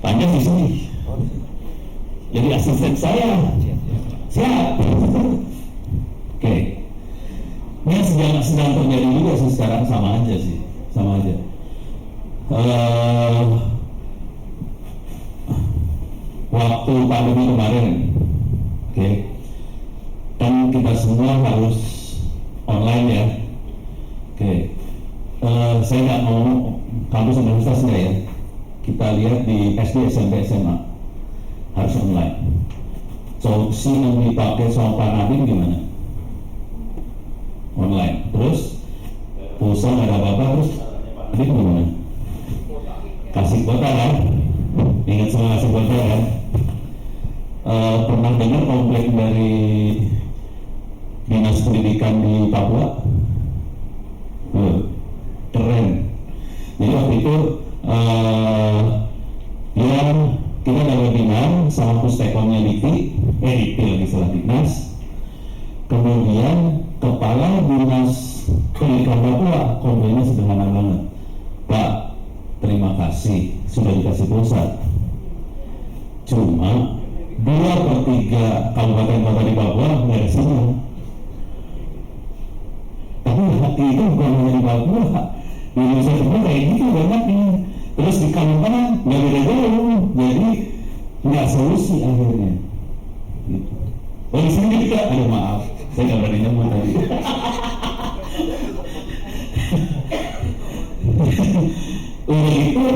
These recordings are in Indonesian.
Panjang di sini. Jadi asisten saya. Siap. Oke. Ini sedang terjadi juga sih sekarang, sama aja. Waktu pandemi kemarin, oke, kan kita semua harus online ya. Oke. Saya nggak mau kampus universitas nggak ya. Kita lihat di SD, SMP, SMA harus online. Solusi yang dipakai sama Pak Nadiem gimana? Online. Terus pulsa nggak ada apa-apa, terus Nadiem gimana? Kasih kuota kan? Ingat semua kasih kuota kan? Pernah dengar komplain dari Dinas Pendidikan di Papua? Keren. Jadi waktu itu kita ada webinar sama Pustekomnya Dikti lagi salah Dinas. Kemudian Kepala Dinas Pendidikan Papua komplainnya sederhana banget. Pak, terima kasih sudah dikasih pulsa. Cuma 2/3 kabupaten kota di Papua nggak ada sinyal. Tapi hati itu bukan hanya di Papua, di Indonesia semua kayak gitu banyak nih. Terus di Kalimantan nggak beda jauh, jadi nggak solusi akhirnya. Gitu. Oh di sini juga, aduh maaf, saya nggak berani nyebut tadi. Udah itu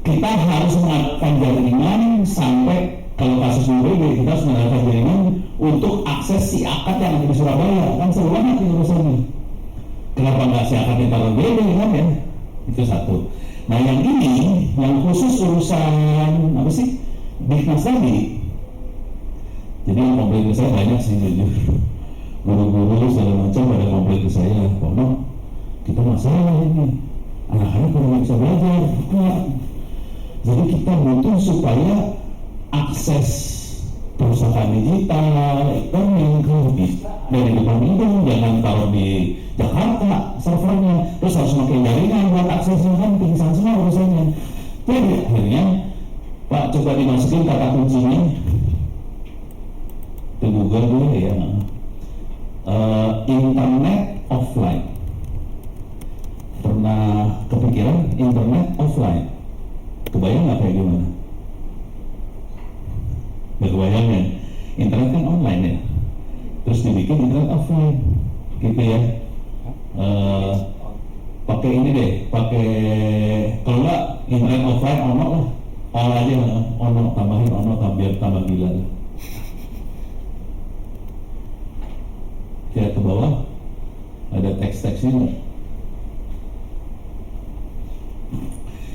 kita harus mengadakan jaringan sampai kalau kasus UBD kita harus mengadakan jaringan untuk akses si akad yang ada di Surabaya, kan seru banget ini urusannya. Kenapa nggak si akad ditaruh BD kan ya? Itu satu. Nah yang ini, yang khusus urusan apa sih? Diknas tadi. Jadi yang komplain ke saya banyak sih jujur. Guru-guru segala macam pada komplain ke saya, Pak No, kita masalah ini. Anak-anak kurang bisa belajar. Nah, jadi kita butuh supaya akses perusahaan digital, e-learning bisa dari depan hidung, jangan taruh di Jakarta servernya, terus harus pakai jaringan buat aksesnya, kan pingsan semua urusannya. Jadi akhirnya Pak coba dimasukin kata kuncinya ke Google dulu ya, internet offline. Pernah kepikiran internet offline? Kebayang nggak kayak gimana? Kebayang ya? Internet kan online ya, terus dibikin internet offline, gitu ya. Pakai ini deh, pakai kalau nggak internet offline ono lah, all aja ono, tambahin ono, biar tambah gila lah. Lihat ke bawah, ada teks-teksnya nggak?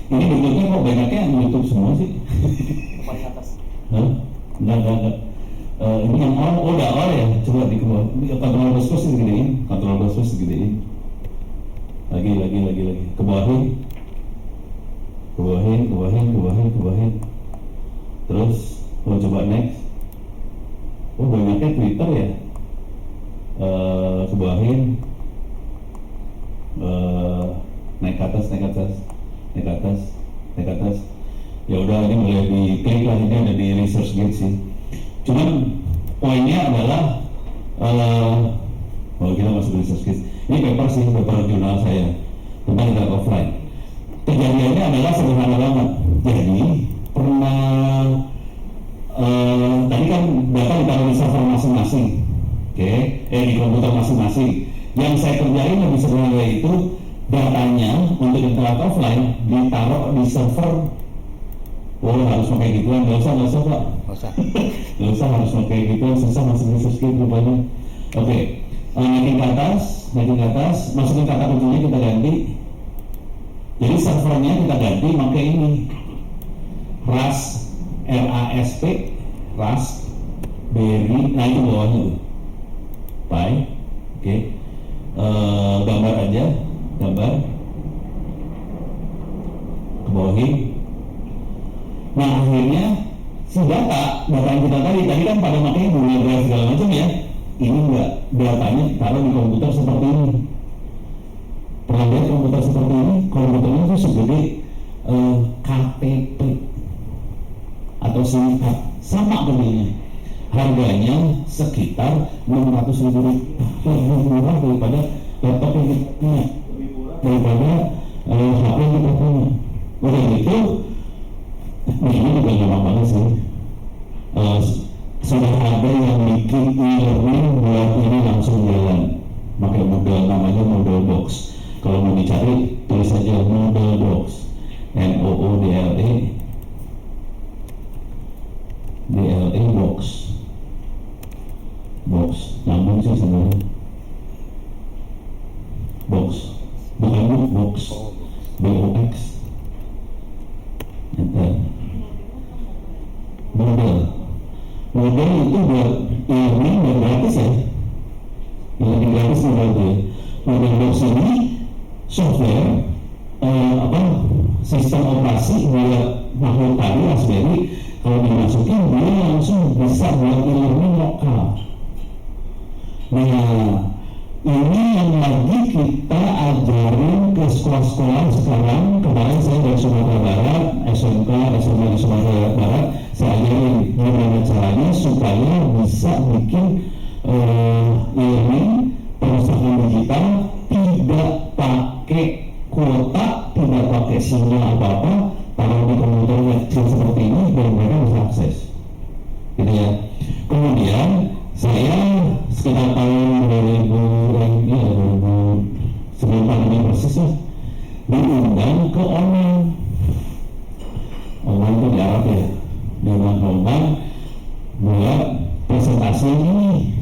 Ini bentuknya kok banyaknya yang YouTube semua sih? Paling atas. Enggak. Ini yang udah all ya, coba dikeluar. Kontrol bus digedein, kontrol bus digedein. Lagi. Kebawahin. Terus, kalau coba next. Oh banyaknya Twitter ya. Kebawahin. Naik ke atas. Ya udah, ini mulai diklik lah, ini ada di ResearchGate sih. Cuman poinnya adalah kalau kita masuk ResearchGate, ini paper jurnal saya tentang internet offline. Kejadiannya adalah sederhana banget. Jadi pernah tadi kan data ditaruh di server masing-masing, di komputer masing-masing. Yang saya kerjain lebih sederhana itu datanya untuk internet offline ditaruh di server. Harus pakai gituan, nggak usah Pak. Nggak usah harus pakai gituan, susah masuk ResearchGate rupanya. Oke, naikin ke atas, masukin kata kuncinya kita ganti. Jadi servernya kita ganti pakai ini, RASP, Raspberry, nah itu bawahnya tuh, Pi, oke. Gambar aja, kebawahin. Nah akhirnya si data yang kita tadi kan pada makanya Google Drive segala macam ya, ini enggak, datanya taruh di komputer seperti ini. Pernah lihat komputer seperti ini? Komputernya itu segede KTP, singkat, sama belinya. Harganya sekitar 600.000 rupiah, lebih murah daripada laptop yang kita punya, daripada HP yang kita punya. Udah gitu, ini juga gampang banget sih. Sudah ada yang bikin e-learning buat ini langsung jalan, pakai model namanya Model Box. Kalau mau dicari tulis saja Model Box, MOODLE box, nyambung sih sebenarnya. Box, bukan box, BOX. Enter. Model itu buat ini dan gratis ya. Yang gratis model. Model box ini software sistem operasi buat makhluk tadi Raspberry. Kalau dimasukin dia langsung bisa buat e-learning lokal. Nah, ini yang lagi kita ajarin ke sekolah-sekolah sekarang. Kemarin saya dari Sumatera Barat, SMK, SMA di Sumatera Barat, saya ajarin gimana caranya supaya bisa bikin e-learning perpustakaan digital tidak pakai kuota, tidak pakai sinyal apa-apa, taruh di komputer kecil seperti ini dan mereka bisa akses, gitu ya. Kemudian saya sekitar tahun 2000 sebelum pandemi persis ya, diundang ke Oman itu di Arab ya, diundang ke Oman buat presentasi ini.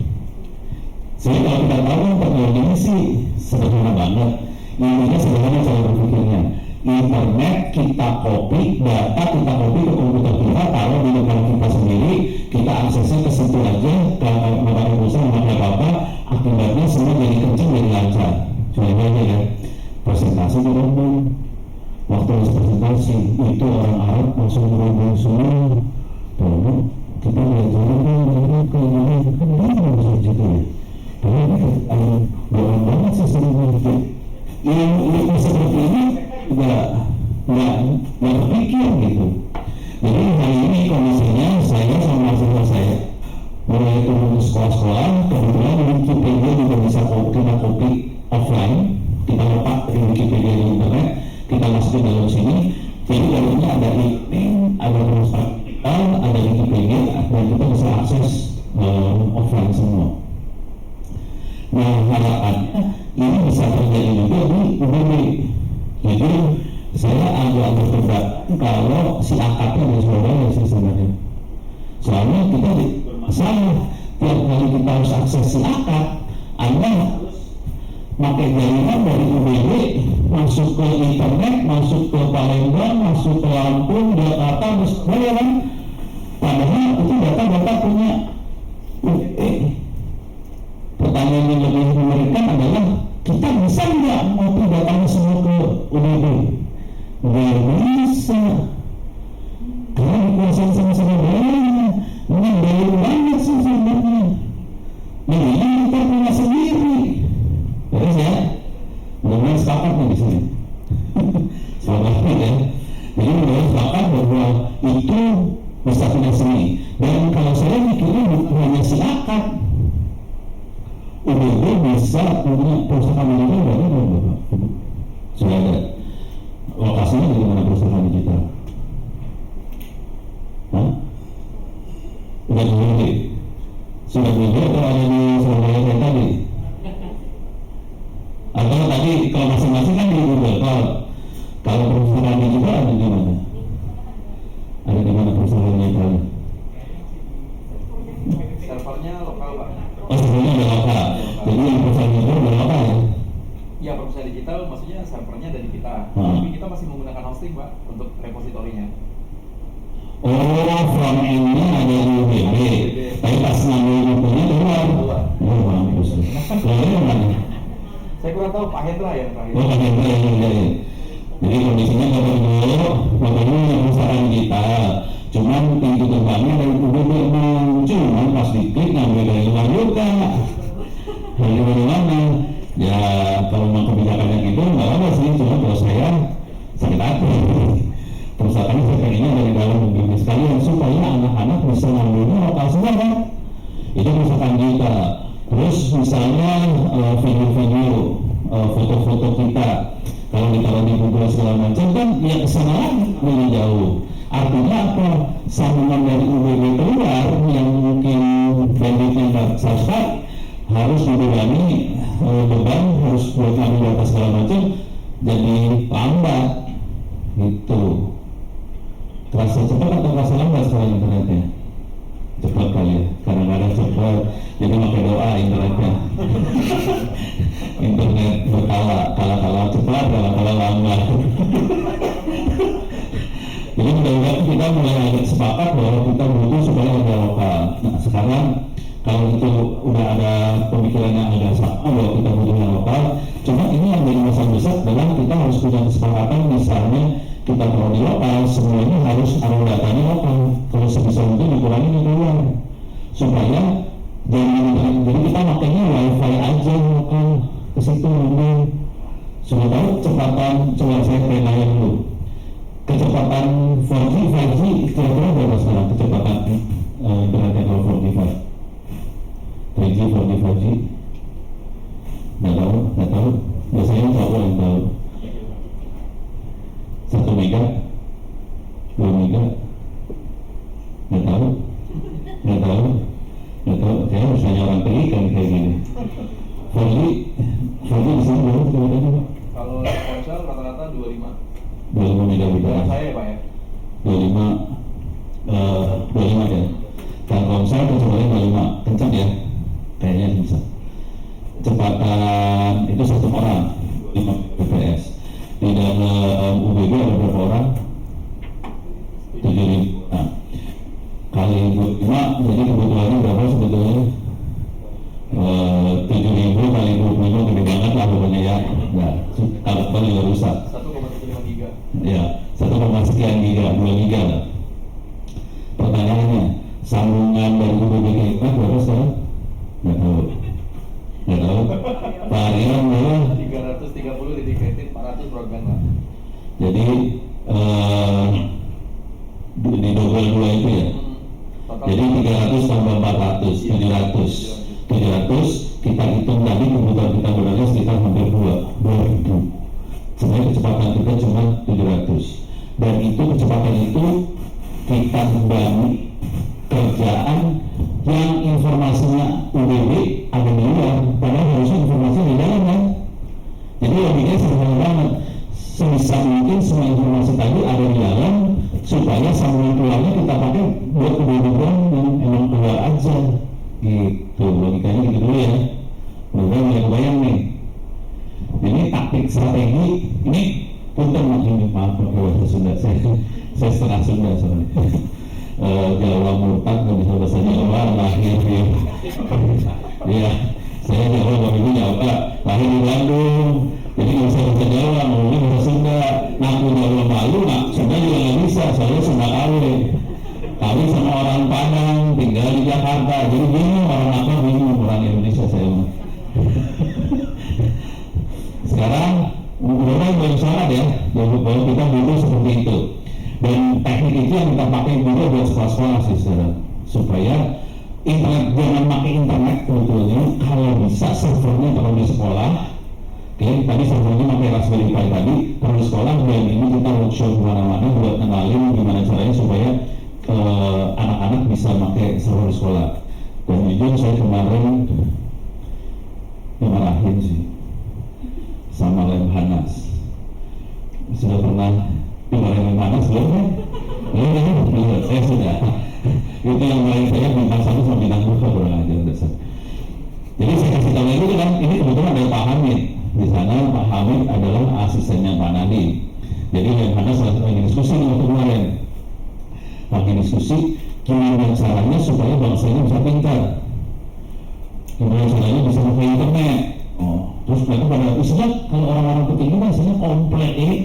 Saya kalau kita tahu teknologi ini sih sederhana banget, intinya sederhana cara berpikirnya. Internet kita copy, data kita copy ke komputer kita, taruh di depan kita sendiri, kita aksesnya ke situ aja, kalau memakai pulsa memakai apa-apa, akibatnya semua jadi kencang, jadi lancar. Contohnya aja ya, presentasi di London, waktu presentasi itu orang Arab langsung berhubung semua, lalu kita belajar ke ini kan dia bisa gitu ya. Jadi bohong banget sih sering gitu. Ilmu seperti ini nggak berpikir gitu. Jadi hari ini kondisinya saya sama mahasiswa saya mulai turun ke sekolah-sekolah. Kebetulan Wikipedia juga bisa kita copy offline, kita letak di Wikipedia di internet, kita masukin dalam sini. Jadi dalamnya ada e-learning, ada perpustakaan digital, ada Wikipedia, dan kita bisa akses offline semua. Nah, harapannya ini bisa terjadi juga di UBB. Jadi saya agak berdebat kalau si akadnya di Surabaya sih sebenarnya. Soalnya kita bermasalah tiap kali kita harus akses si akad, Anda pakai jaringan dari UBB masuk ke internet, masuk ke Palembang, masuk ke Lampung, Jakarta, Surabaya kan? Padahal itu data-data punya UBB. Pertanyaan yang lebih mengerikan adalah kita bisa nggak ngopi datanya semua ke UBB? Nggak bisa, karena dikuasain sama Surabaya. Ini bayar banget sih sebenarnya. Jadi kita punya sendiri. Terus ya, mudah-mudahan sepakat nih di sini. Sepakat ya. Jadi mudah-mudahan sepakat bahwa itu bisa punya sendiri. Dan kalau saya mikirnya bukan hanya si akad, UBB bisa punya perpustakaan digital dari berapa? Sudah ada. Lokasinya di mana perpustakaan digital? Hah? Sudah di sudah di atau ada di Surabaya yang tadi? Atau tadi kalau masing-masing kan di Google. Kalau perpustakaan digital ada di mana? Ada di mana perpustakaan digital? Servernya lokal Pak. Oh, servernya ada lokal. Jadi yang perusahaan digital ada lokal ya? Ya, perusahaan digital maksudnya servernya dari kita. Tapi kita masih menggunakan hosting Pak untuk repositorinya. Oh, front end-nya ada di UBB. Tapi pas ngambil bukunya keluar. Oh, bagus. Keluarnya mana? Saya kurang tahu Pak Hendra ya Pak. Oh, Pak Hendra ya. Jadi kondisinya Bapak dulu yang perusahaan digital. Cuman pintu gerbangnya dari UBB cuman pas diklik ngambil dari luar juga. Dari mana? Ya kalau mau kebijakannya gitu nggak apa sih. Cuma kalau saya sakit hati. Perusahaan saya pengennya dari dalam UBB sekalian supaya jauh kan ya kesana lagi lebih jauh. Artinya apa? Sambungan dari UBB keluar yang mungkin banditnya nggak selesai harus dibebani beban, harus buat ngambil data segala macam, jadi lambat gitu. Terasa cepat atau terasa lambat sekarang internetnya? Cepat kali ya, kadang-kadang cepat, jadi pakai doa internetnya. Internet berkala, kala-kala cepat, kala-kala lambat. Jadi mudah-mudahan kita mulai agak sepakat bahwa kita butuh supaya ada lokal. Nah sekarang kalau itu udah ada pemikiran yang agak sama bahwa kita butuh yang lokal, cuma ini yang jadi masalah besar adalah kita harus punya kesepakatan, misalnya kita kalau di lokal semuanya harus ada datanya lokal, kalau sebisa mungkin dikurangi di luar supaya jadi kita makanya wifi aja lokal ke situ dulu. Sudah tahu kecepatan, coba saya pengen dulu kecepatan 4G, 5G kira-kira berapa sekarang kecepatan internetnya kalau 4G, 3G, 4G, 5G? Nggak tahu. Biasanya cowok yang tahu. 1 mega, 2 mega, nggak tahu. Kayaknya harus nanya orang pendidikan kayak gini. 4G di sini berapa kecepatannya Pak? Kalau ponsel rata-rata 25 megabit ya? Saya ya Pak ya? 25 ya? Dan ponsel kecepatannya 25, kencang ya? Kayaknya bisa. Kecepatan itu 1 orang 5 bps. Di dalam UBB ada berapa orang? 7.000. Nah, kali 25, jadi kebutuhannya berapa sebetulnya? 7.000 kali 25 gede banget lah pokoknya ya. Nah, kalau juga rusak. 1,75 giga. Ya, 1, sekian giga, 2 giga lah. Pertanyaannya, sambungan dari UBB ke IPA berapa sekarang? Nggak tahu. Pak Arian berapa? 330 ditiketin 400 broadband lah. Jadi di double 2 itu ya. Jadi 300 tambah 400, 700 kita hitung tadi kebutuhan kita benarnya sekitar hampir 2.000. Sebenarnya kecepatan kita cuma 700, dan itu kecepatan itu kita bangun kerjaan yang informasinya UBB ada di luar, padahal harusnya informasinya di dalam kan. Jadi logikanya sederhana banget, sebisa mungkin semua informasi tadi ada di dalam supaya sambungan keluarnya kita pakai buat kebutuhan yang emang keluar aja gitu. Logikanya gitu dulu ya, mudah mulai kebayang nih. Ini taktik strategi ini untuk maaf pakai bahasa Sunda, saya setengah Sunda soalnya. Jawa murtad nggak bisa bahasa Jawa, lahir di iya saya Jawa, bapak ibu Jawa, lahir di Bandung, jadi nggak bisa bahasa Jawa, ngomongnya bahasa Sunda. Ngaku Jawa malu, nak Sunda juga nggak bisa, soalnya Sunda kawin sama orang Padang, tinggal di Jakarta, jadi bingung orang apa, bingung orang Indonesia saya. Sekarang mudah-mudahan belum salah ya, bahwa kita butuh seperti itu. Dan teknik itu yang kita pakai juga buat sekolah-sekolah sih saudara, supaya internet, jangan pakai internet sebetulnya kalau bisa servernya kalau di sekolah. Oke, tadi servernya pakai Raspberry Pi tadi, kalau di sekolah, dan ini kita workshop kemana-mana buat kenalin gimana caranya supaya anak-anak bisa pakai server di sekolah. Dan jujur saya kemarin dimarahin sih sama Lemhanas. Sudah pernah dimarahin Lemhanas belum kan? Belum, saya sudah. Itu yang marahin saya bintang 1 sama bintang 2 kurang ajar dasar. Jadi saya kasih tahu itu kan, ini kebetulan ada Pak Hamid di sana. Pak Hamid adalah asistennya Pak Nadiem. Jadi Lemhanas lagi diskusi waktu kemarin, lagi diskusi gimana caranya supaya bangsa ini bisa pintar, gimana caranya bisa pakai internet. Terus mereka pada isinya, kalau orang-orang petinggi kan isinya komplek ini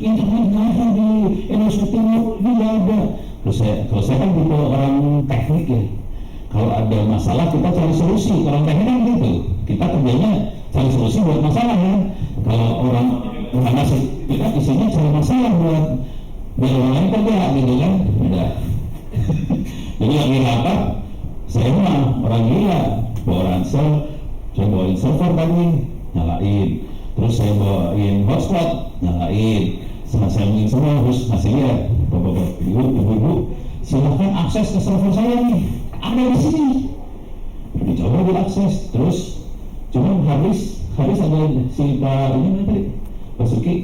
internet nggak ada di Indonesia Timur, tidak ada. Kalau saya kan tipe orang teknik ya, kalau ada masalah kita cari solusi. Orang teknik kan gitu, kita kerjanya cari solusi buat masalah ya. Kalau orang mana sih, kita isinya cari masalah buat biar orang lain kerja gitu kan, udah. Jadi yang gila apa? Saya mah orang gila, bawa ransel, saya bawain server tadi, nyalain. Terus saya bawain hotspot, nyalain. Saya ingin semua harus ngasih lihat, bapak-bapak, ibu-ibu, silahkan akses ke server saya nih, ada di sini. Dicoba diakses, terus cuma habis ada si Pak ini nanti Pak Suki,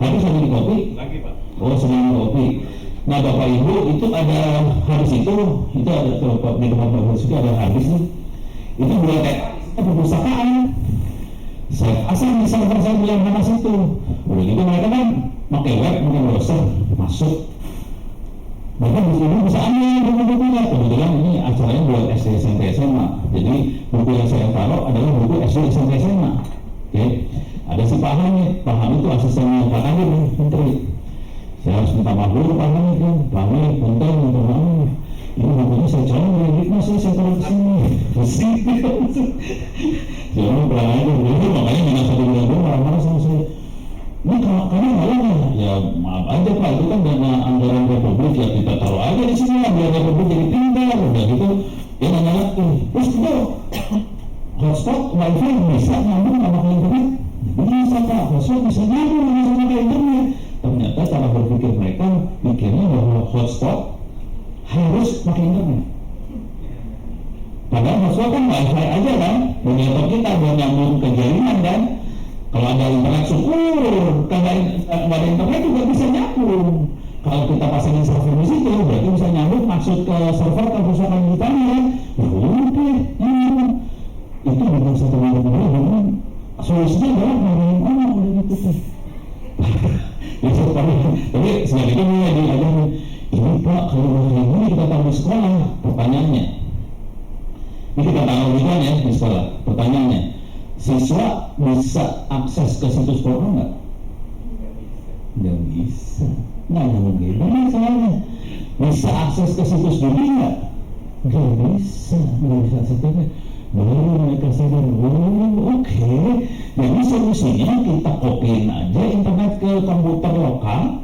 habis ada di kopi lagi Pak. Oh, sebelum kopi. Nah, Bapak Ibu, itu ada habis itu ada di tempat Bapak Suki ada habis nih. Itu buat perpustakaan. Saya asal di server saya bilang mana situ. Udah gitu mereka kan pakai web, pakai browser, masuk. Mereka bisa ambil buku-bukunya. Kebetulan ini acaranya buat SD, SMP, SMA. Jadi buku yang saya taruh adalah buku SD, SMP, SMA. Oke, ada si Pak Hamid. Pak Hamid itu asistennya Pak Kadir, menteri. Saya harus minta maaf dulu Pak Hamid kan. Pak Hamid, punten, minta maaf. Ini bukunya saya colong dari Ritma, saya taruh ke sini. Jangan pulang aja dulu, makanya minta 1 bulan dulu marah-marah sama saya. Ini kamu malah ya maaf aja Pak, itu kan dana anggaran Republik, ya kita taruh aja di sini lah biar Republik jadi pintar. Udah gitu dia nanya lagi, terus itu hotspot wifi bisa nyambung sama ke internet? Bisa Pak, hotspot bisa nyambung sama ke internet. Ternyata cara berpikir mereka pikirnya bahwa hotspot harus pakai internet. Padahal hotspot kan wifi aja kan, monitor kita buat nyambung ke jaringan kan. Kalau ada internet syukur, kalau ada internet juga bisa nyambung. Kalau kita pasangin server di situ, berarti bisa nyambung maksud ke server perpustakaan kita kan. Ya udah, itu bukan satu minggu kemudian. Solusinya adalah ngomongin orang udah gitu sih. Ya tapi sejak itu mulai diajarin, ini Pak kalau hari ini kita tahu di sekolah, pertanyaannya. Ini kita tahu juga ya di sekolah, pertanyaannya. Siswa bisa akses ke situs porno nggak? Nggak bisa. Nggak mungkin. Mana soalnya? Bisa akses ke situs judi nggak? Nggak bisa. Nggak bisa akses. Baru mereka sadar, oke. Jadi solusinya kita kopiin aja internet ke komputer lokal.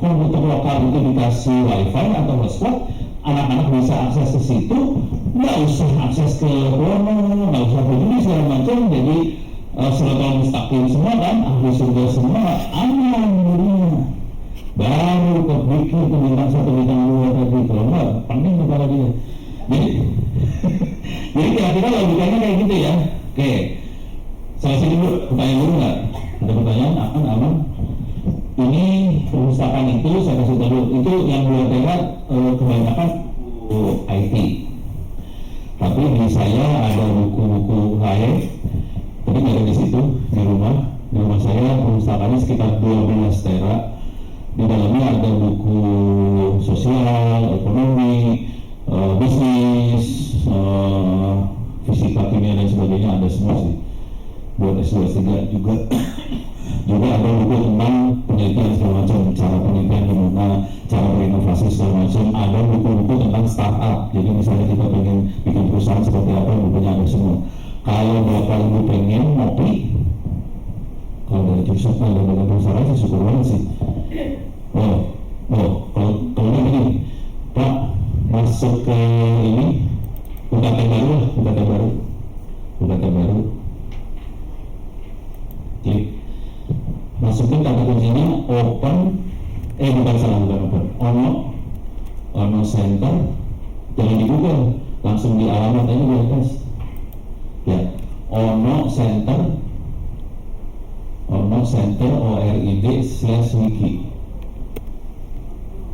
Komputer lokal itu dikasih wifi atau hotspot. Anak-anak bisa akses ke situ, nggak usah akses ke porno, nggak usah peduli segala macam. Jadi siratal mustaqim semua kan, ahli surga semua aman dunia. Baru kepikir ke bintang 1, bintang 2 tadi, kalau nggak pening kepala dia. Jadi kira-kira logikanya kayak gitu ya. Oke, selesai dulu pertanyaan dulu nggak? Ada pertanyaan? Aman. Ini perpustakaan itu saya kasih tahu, itu yang buat saya kebanyakan IT. Tapi di saya ada buku-buku lain, tapi nggak ada di situ di rumah. Di rumah saya perpustakaannya sekitar 12 tera. Di dalamnya ada buku sosial, ekonomi, bisnis, fisika, kimia dan sebagainya ada semua sih. Buat S2 juga ada buku tentang penelitian segala macam, cara penelitian gimana, cara berinovasi segala macam. Ada buku-buku tentang startup. Jadi misalnya kita pengen bikin perusahaan seperti apa, bukunya ada semua. Kalau Bapak Ibu pengen ngopi, kalau dari jurusan ada dengan perusahaan sih syukur banget sih. Kalau begini, Pak masuk ke ini, buka tab baru. Klik. Masukin kata kuncinya open, ono center, jangan di Google, langsung di alamat aja di atas. Ya, ono center ORID/wiki.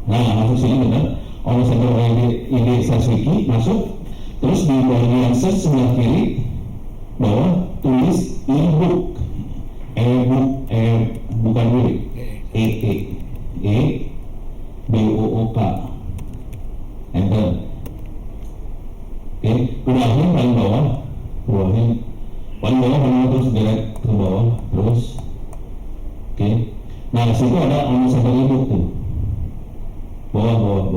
Nah, masuk sini benar. Ono center ORID/wiki masuk, terus di bagian search sebelah kiri bawah tulis e-book. Bukan milik BOOK, enter. Oke, keluarin paling bawah, terus direct ke bawah, terus. Oke, nah disitu ada ono center e-book tuh, bawah.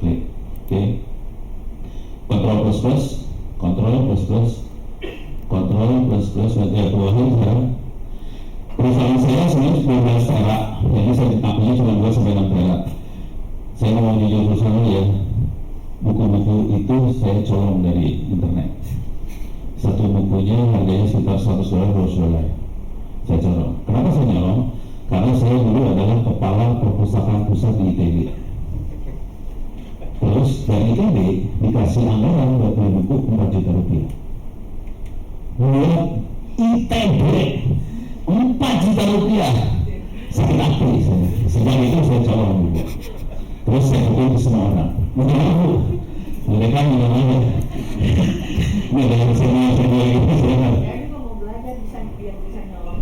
Klik. Oke, Ctrl plus, ya keluarin sekarang. Perusahaan saya sebenarnya 12 tera, jadi saya ditakunya cuma 2-6 tera. Saya mau jujur perusahaan ya, buku-buku itu saya colong dari internet. Satu bukunya harganya sekitar $100, $200. Saya colong. Kenapa saya nyolong? karena saya dulu adalah kepala perpustakaan pusat di ITB. Terus dari ITB dikasih anggaran buat beli buku 4 juta rupiah. Buat ITB 4 juta rupiah. Sakit hati saya. Sejak itu saya colong dulu. Terus saya bikin ke semua orang. Mungkin aku, mereka namanya. Ini dengan semua gitu saya. Jadi mau belajar bisa nyolong.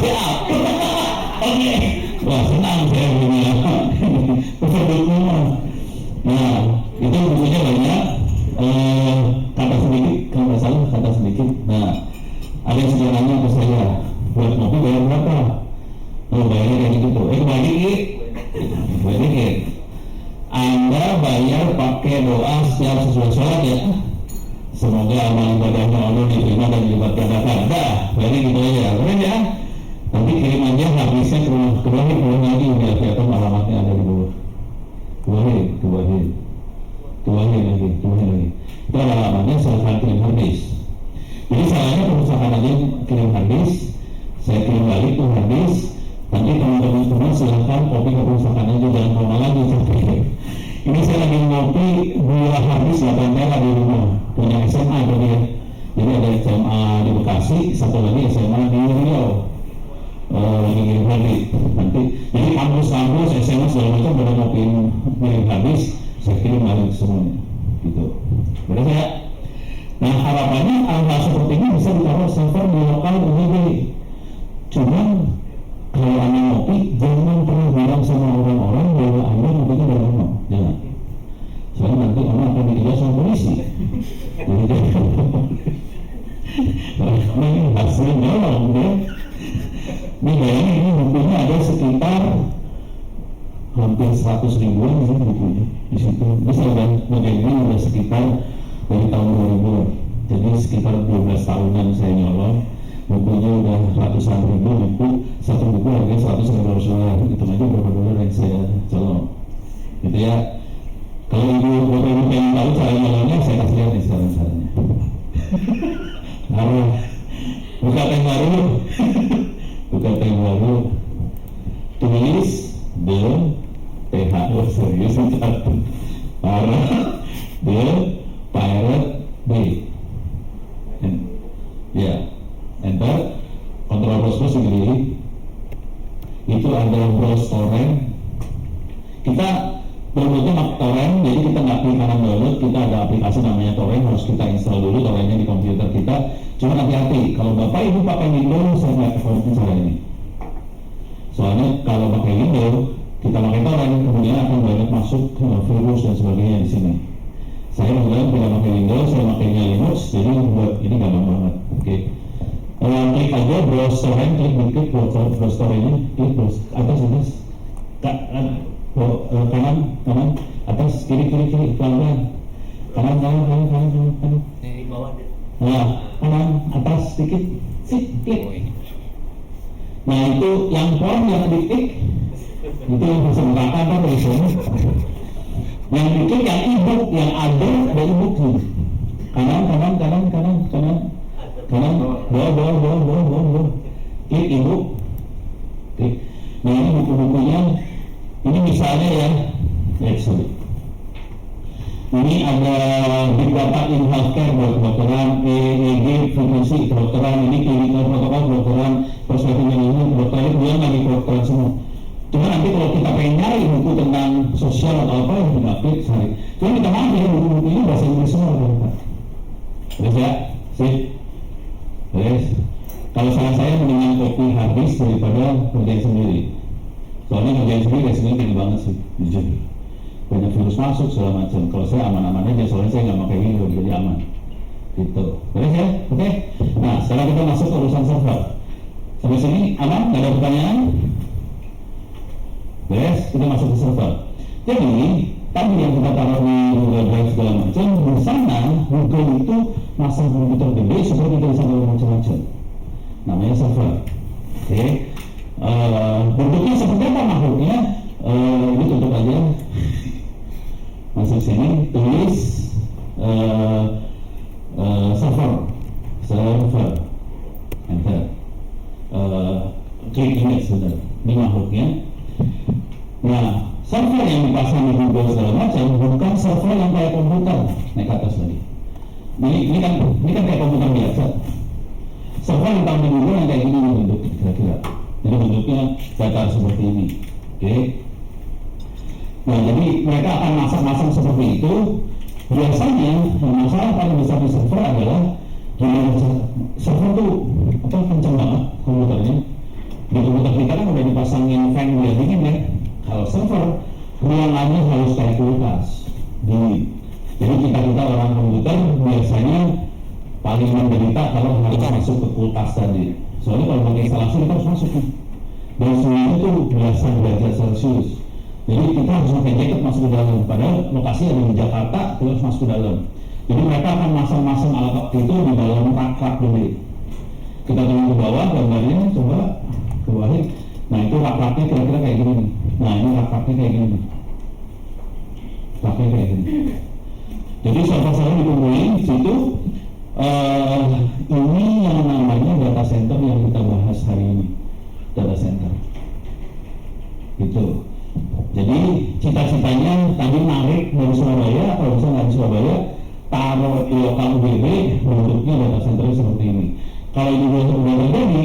Siap. Oke. Wah senang saya punya buku. Nah itu bukunya banyak. Kata sedikit, kalau nggak salah kata sedikit. Nah ada yang sudah nanya ke saya, buat kopi bayar berapa? Oh bayarnya kayak gitu. Bayar dikit. Anda bayar pakai doa setiap sesuai sholat ya. Semoga amal ibadahnya Allah diterima dan dilibatkan ada. Bayar gitu aja, keren ya. Nanti kirim aja habisnya ke bawah lagi biar kelihatan alamatnya ada di bawah. Tuahin lagi. Itu alamatnya silahkan kirim habis. Jadi salahnya perusahaan aja kirim habis, saya kirim balik tuh habis. Nanti teman-teman silahkan kopi ke perusahaan aja, jangan lama lagi sampai. Ini saya lagi ngopi 2 habis 8 tera di rumah, punya SMA itu dia. Jadi ada SMA di Bekasi, satu lagi SMA di Riau. Lagi kirim habis. Nanti jadi kampus-kampus SMA segala macam pada ngopiin kirim habis, saya kirim balik semuanya. Gitu. Benar ya? Nah harapannya hal-hal seperti ini bisa ditaruh server di lokal UIB. Cuman kalau Anda ngopi, jangan pernah bilang sama orang-orang bahwa Anda ngopinya dari mana. Jangan. Soalnya nanti Anda akan dikejar sama polisi. Jadi jangan. Karena ini hasil nyolong ya. Ini bayangin ini bukunya ada sekitar hampir 100 ribuan di sini bukunya. Di situ. Ini saya udah sekitar dari tahun 2000. Jadi sekitar 12 tahunan saya nyolong. Bukunya udah ratusan ribu buku, satu buku harganya $100. Itu aja berapa dolar yang saya colong gitu ya. Kalau ibu pengen tahu cara nyolongnya, saya kasih lihat nih sekarang caranya. Harus buka tab baru, tulis PH serius parah Pirate Bay ya. Enter, kontrol browse sendiri. Itu ada browse torrent. Kita downloadnya torrent, jadi kita nggak klik kanan download. Kita ada aplikasi namanya torrent, harus kita install dulu torrentnya di komputer kita. Cuma hati-hati, kalau bapak ibu pakai Windows, saya nggak rekomendasi cara ini. Soalnya kalau pakai Windows, kita pakai torrent, kemudian akan banyak masuk virus dan sebagainya di sini. Saya kemudian tidak pakai Windows, saya pakainya Linux, jadi buat ini gampang banget. Oke. Klik aja browse torrent, klik browse torrentnya, klik browse atas kanan atas kiri pelan-pelan kanan. Di bawah deh. Nah kanan atas sedikit klik. Nah itu yang form yang diklik itu yang bisa mengatakan apa di sini. Yang diklik yang ebook, yang ada ebook nih. Kanan, bawah. Klik ebook. Klik. Nah ini buku-bukunya. Ini misalnya ya. Ini ada Big Data in Healthcare buat kedokteran, EEG frekuensi kedokteran, ini clinical protokol kedokteran, perspektif manajemen kedokteran, dia lagi kedokteran semua. Cuma nanti kalau kita pengen nyari buku tentang sosial atau apa, yang kita klik cari. Cuma kita maaf ya, buku-buku ini bahasa Inggris semua kan. Terus ya, sip. Terus, kalau salah saya mendingan kopi habis daripada kerjain sendiri. Soalnya kerjain sendiri resikonya tinggi banget sih, jujur. Banyak virus masuk segala macam. Kalau saya aman-aman aja, soalnya saya nggak pakai Windows, jadi aman. Gitu. Terus ya, oke. Nah, sekarang kita masuk ke urusan server. Sampai sini aman? Nggak ada pertanyaan? Beres, kita masuk ke server. Jadi, tadi yang kita taruh di Google Drive segala macam, di sana Google itu masang komputer gede supaya kita bisa taruh macam-macam. Namanya server. Oke. Bentuknya seperti apa makhluknya? Ini tutup aja. Masuk sini, tulis server, enter. image sebenarnya, ini makhluknya. Nah, server yang dipasang di Google segala macam bukan server yang kayak komputer. Naik ke atas lagi. Ini kan kayak komputer biasa. Server yang tahu di Google yang kayak gini bentuk kira-kira. Jadi bentuknya datar seperti ini. Oke. Nah, jadi mereka akan masang-masang seperti itu. Biasanya masalah paling besar di server adalah server tuh kenceng banget komputernya. Di komputer kita kan udah dipasangin fan biar dingin ya. Kalau server ruangannya harus kayak kulkas dingin. Jadi kita orang komputer biasanya paling menderita kalau harus masuk ke kulkas tadi. Soalnya kalau pakai instalasi kita harus masuk nih. Dan suhunya tuh belasan derajat Celcius. Jadi kita harus pakai jaket masuk ke dalam. Padahal lokasi ada di Jakarta, kita harus masuk ke dalam. Jadi mereka akan masang-masang alat itu di dalam rak-rak gede. Kita turun ke bawah, gambarnya coba ke bawah. Nah itu rak-raknya kira-kira kayak gini nih. Nah ini rak-raknya kayak gini nih. Raknya kayak gini. Jadi server-server dikumpulin di situ. Ini yang namanya data center yang kita bahas hari ini. Data center. Gitu. Jadi cita-citanya tadi narik dari Surabaya, kalau bisa nggak di Surabaya, taruh di lokal UBB, bentuknya data center seperti ini. Kalau ini sudah terjadi,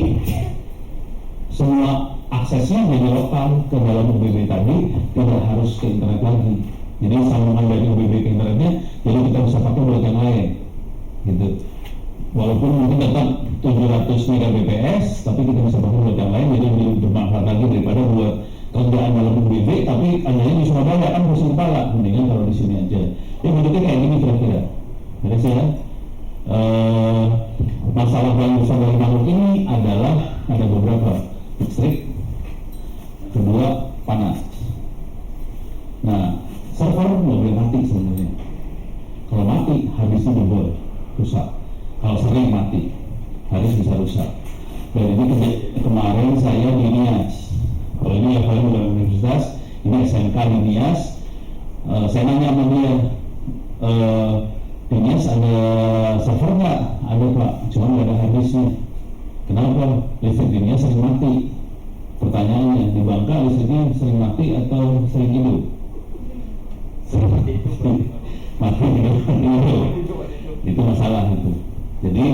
semua aksesnya jadi lokal ke dalam UBB tadi, tidak harus ke internet lagi. Jadi sambungan dari UBB ke internetnya, jadi kita bisa pakai buat yang lain, gitu. Walaupun mungkin tetap 700 Mbps, tapi kita bisa pakai buat yang lain, jadi lebih bermanfaat lagi daripada buat kerjaan dalam UBB, tapi adanya di Surabaya kan pusing kepala, mendingan kalau di sini aja. Ya bentuknya kayak gini kira-kira. Jadi sih ya, masalah paling besar dari makhluk ini adalah ada beberapa. Listrik, kedua panas. Nah, server nggak boleh mati sebenarnya. Kalau mati, habisnya jebol, rusak. Kalau sering mati, habis bisa rusak. Dan ini kemarin saya di NIAS. Kalau ini yang paling bukan universitas, ini SMK di NIAS. Saya nanya sama dia, di NIAS ada server nggak? Ada Pak, cuma nggak ada habisnya. Kenapa? Listrik di NIAS sering mati. Pertanyaannya, di Bangka listriknya sering mati atau sering hidup? Sering mati. Mati hidup. Itu masalah itu. Jadi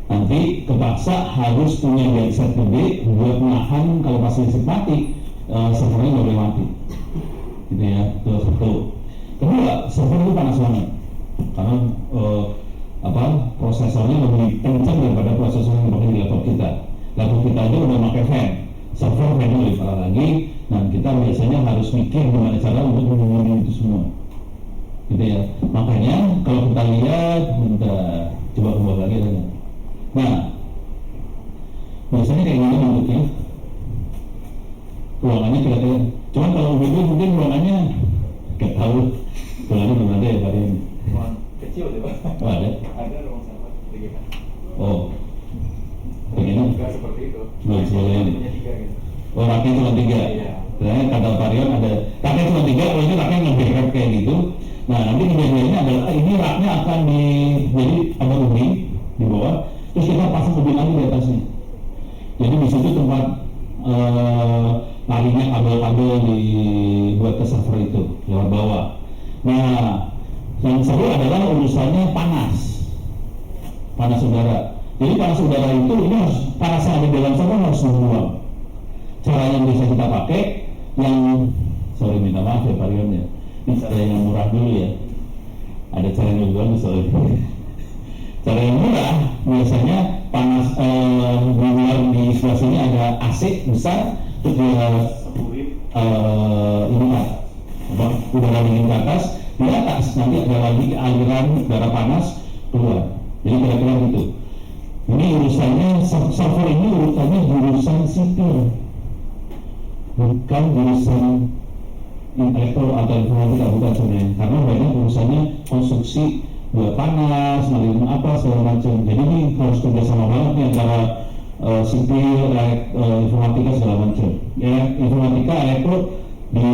nanti kepaksa harus punya genset gede buat menahan kalau pas listrik mati, servernya nggak boleh mati. Gitu ya, itu satu. Kedua, server itu panas banget karena prosesornya lebih kencang daripada prosesor yang dipakai di laptop kita. Laptop kita aja udah pakai fan, server fan lebih parah lagi. Nah kita biasanya harus mikir gimana cara untuk menghubungi itu semua. Gitu ya. Makanya kalau kita lihat, coba ke bawah lagi aja. Nah, biasanya kayak gini bentuknya. Ruangannya kira-kira. Cuman kalau UBB mungkin ruangannya nggak tahu. Ruangannya belum ada ya Pak ini. Ruang kecil deh Pak. Oh ada? Ada ruang sampah begini. Oh, begini? Enggak seperti itu. Belum seperti ini. Punya 3 gitu. Oh, raknya cuma 3. Iya. Sebenarnya kata Parion ada raknya cuma 3. Kalau ini raknya nge-backup kayak gitu. Nah, nanti kejadiannya adalah ini raknya akan jadi ada ubin di bawah, terus kita pasang ubin lagi di atasnya. Jadi di situ tempat larinya kabel-kabel buat ke server itu lewat bawah. Nah, yang seru adalah urusannya panas udara. Jadi panas udara itu ini harus panas yang ada di dalam server harus dibuang. Cara yang bisa kita pakai yang minta maaf ya Parion ya. Ini cara yang murah dulu ya. Ada cara yang lebih bagus soalnya. Cara yang murah biasanya panas di luar di sebelah sini ada AC besar, terus dia udara dingin ke atas, di atas nanti ada lagi aliran udara panas keluar. Jadi kira-kira gitu. Ini urusannya server ini urusannya jurusan sipil, bukan jurusan elektro atau informatika, bukan sebenarnya. Karena banyak urusannya konstruksi buat panas, ngalirin apa segala macam. Jadi ini harus kerjasama banget nih antara sipil, informatika segala macam. Ya informatika, elektro di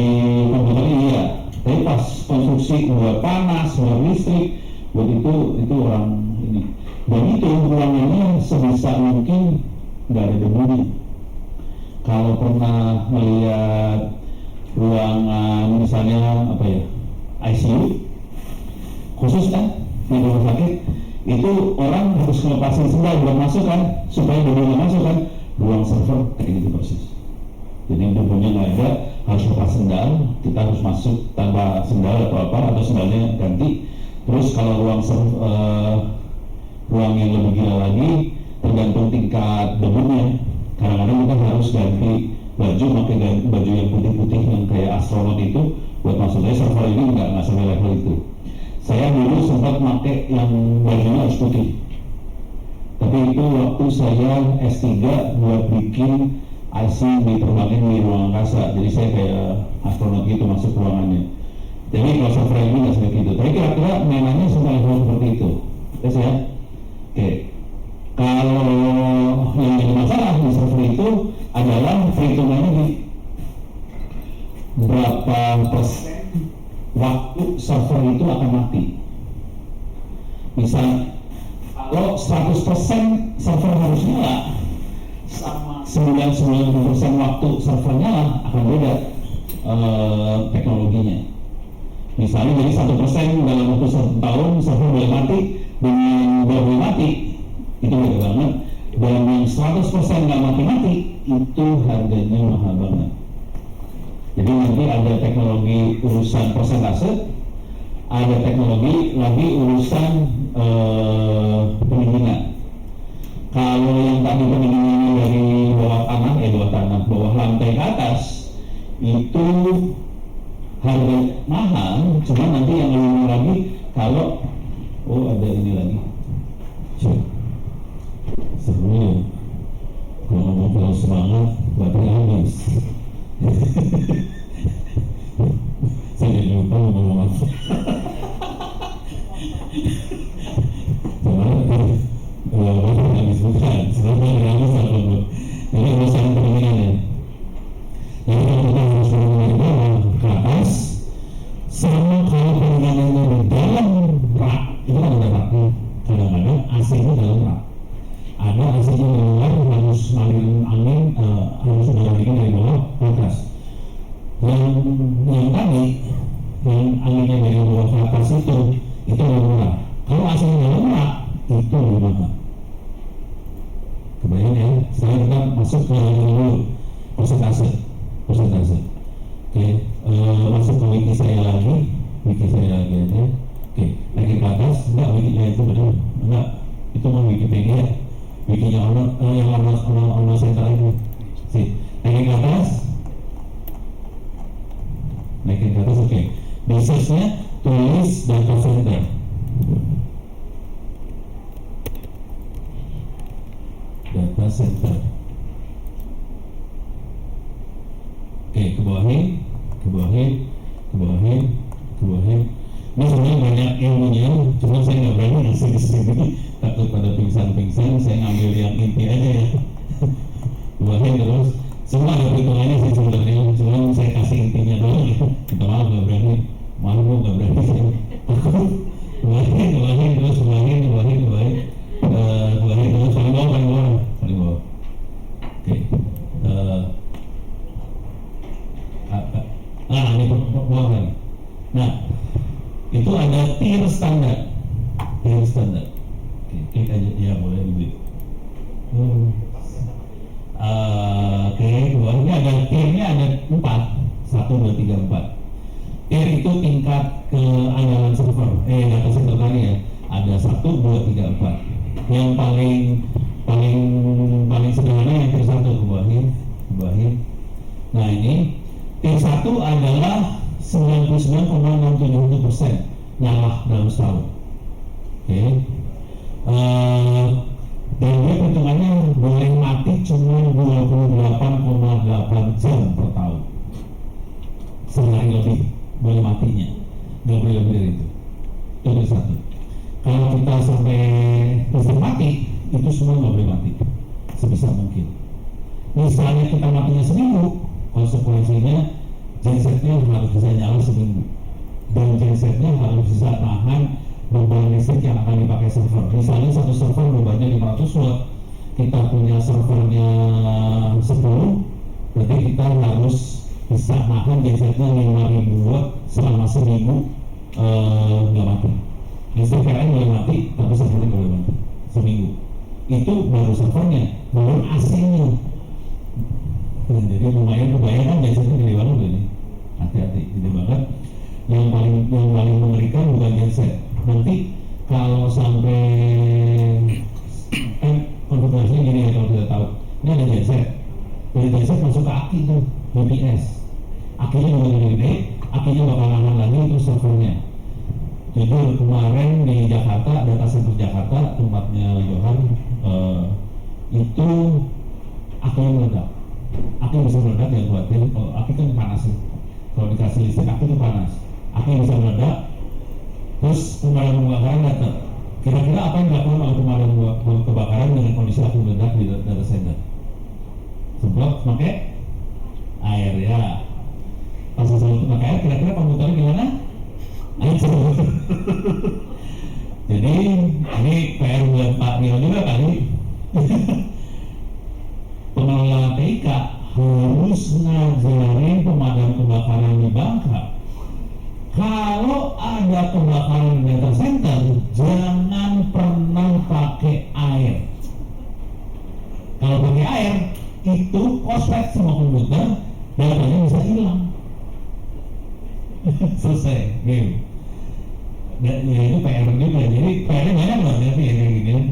komputer iya. Tapi pas konstruksi buat panas, buat listrik, buat itu orang ini. Dan itu ruangannya sebisa mungkin nggak ada debunya. kalau pernah melihat ruangan misalnya apa ya, ICU khusus kan di rumah sakit, itu orang harus ngelepasin sendal belum masuk kan, supaya debunya masuk kan. Ruang server kayak gitu persis. Jadi debunya nggak ada, harus lepas sendal, kita harus masuk tanpa sendal atau apa, atau sendalnya ganti. Terus kalau ruang yang lebih gila lagi, tergantung tingkat debunya. Kadang-kadang kita harus ganti baju, pakai baju yang putih-putih yang kayak astronot itu buat masuk. Saya server ini nggak sampai level itu. Saya dulu sempat pakai yang bajunya harus putih, tapi itu waktu saya S3 buat bikin IC diterbangin di ruang angkasa. Jadi saya kayak astronot gitu masuk ruangannya. Jadi kalau server ini nggak seperti itu. Tapi kira-kira mainannya semua level seperti itu. Terus ya, oke. Kalau yang jadi masalah di server itu adalah perhitungannya di berapa persen waktu server itu akan mati. Misal kalau 100% server harus nyala sama 99% waktu server nyala, akan beda teknologinya. Misalnya jadi 1% dalam waktu 1 tahun server boleh mati, dengan boleh mati itu beda banget. Dan yang 100% nggak mati-mati itu harganya mahal banget. Jadi nanti ada teknologi urusan persentase, ada teknologi lagi urusan pendinginan. Kalau yang tadi pendinginannya dari bawah lantai ke atas itu harga mahal. Cuma nanti yang lebih lagi kalau ada ini lagi. Sebenarnya kalau ngomong kalau semangat baterai habis. Saya jadi lupa ngomong apa. Baterai habis bukan. Sebenarnya habis apa bu? Ini urusan pendinginan ya. Jadi kalau kita harus pendinginan di bawah ke atas, sama kalau pendinginannya di dalam rak, itu kan ada rak. Kadang-kadang AC-nya dalam rak. Ada AC-nya di luar, harus ngalirin angin, harus ngalirin dari bawah ke atas. Yang tadi, yang anginnya dari bawah ke atas itu lebih murah. Kalau AC-nya dalam rak, itu lebih mahal. Kebayang ya, sekarang kita masuk ke dulu persentase. Oke, masuk ke wiki saya lagi aja. Oke, lagi ke atas, enggak wikinya itu benar, enggak, itu mah Wikipedia, wikinya yang ono center itu. Sih, lagi ke atas, oke. Basisnya tulis data center. Data center. Oke, kebawahin. Ini sebenarnya banyak ilmunya, cuma saya nggak berani ngasih di sini, takut pada pingsan. Saya ngambil yang inti aja ya. Kebawahin terus. Semua ada perhitungannya sih sebenarnya, cuma saya kasih intinya doang gitu. Kita maaf nggak berani, nggak berani saya. Takut. Kebawahin terus. Paling bawah. Oke. Ini bawah kan. Nah, itu ada tier standar. Oke, klik aja ya, boleh begitu. Oke, ini ada tiernya, ada 4. 1, 2, 3, 4. Tier itu tingkat keandalan server. Data center tadi ya. Ada 1, 2, 3, 4. Yang paling sederhana yang tier 1, kebawahin. Nah ini tier 1 adalah 99,671% nyala dalam setahun. Oke. Dan dia perhitungannya boleh mati cuma 28,8 jam per tahun. Sehari lebih boleh matinya, nggak boleh lebih dari itu. Itu tier 1. Kalau kita sampai listrik mati, itu semua nggak boleh mati sebisa mungkin. Misalnya kita matinya seminggu, konsekuensinya gensetnya harus bisa nyala seminggu, dan gensetnya harus bisa tahan beban listrik yang akan dipakai server. Misalnya satu server bebannya 500 watt, kita punya servernya 10, harus bisa nahan gensetnya 5.000 watt selama seminggu nggak mati. Listrik PLN boleh mati, tapi servernya boleh mati seminggu. Itu baru servernya, belum AC-nya. Jadi lumayan kebayang kan gensetnya gede banget ini. Hati-hati, gede banget. Yang paling mengerikan bukan genset. Nanti kalau sampai kan konfigurasinya gini ya, kalau kita tahu ini ada genset, dari genset masuk ke aki tuh UPS, akinya juga gede, akinya bakal aman lagi itu servernya. Jujur kemarin di Jakarta, data center Jakarta tempatnya Johan itu akinya meledak. Aki bisa meledak ya khawatir, kalau aki kan panas nih, kalau dikasih listrik aki itu panas, aki bisa meledak. Terus pemadam kebakaran datang. Kira-kira apa yang dilakukan oleh pemadam kebakaran dengan kondisi api meledak di data center? Semprot pakai air ya. Pas semprot pakai air, kira-kira komputernya gimana? Air semprot. Jadi ini PR buat Pak Nio juga kali. Pengelola TK harus ngajarin pemadam kebakaran di Bangka. Kalau ada kebakaran di data center, jangan pernah pakai air. Kalau pakai air, itu korslet semua komputer, datanya bisa hilang. Selesai, game. Dan ya itu PR juga. Jadi PR-nya banyak loh, tapi ya kayak gini.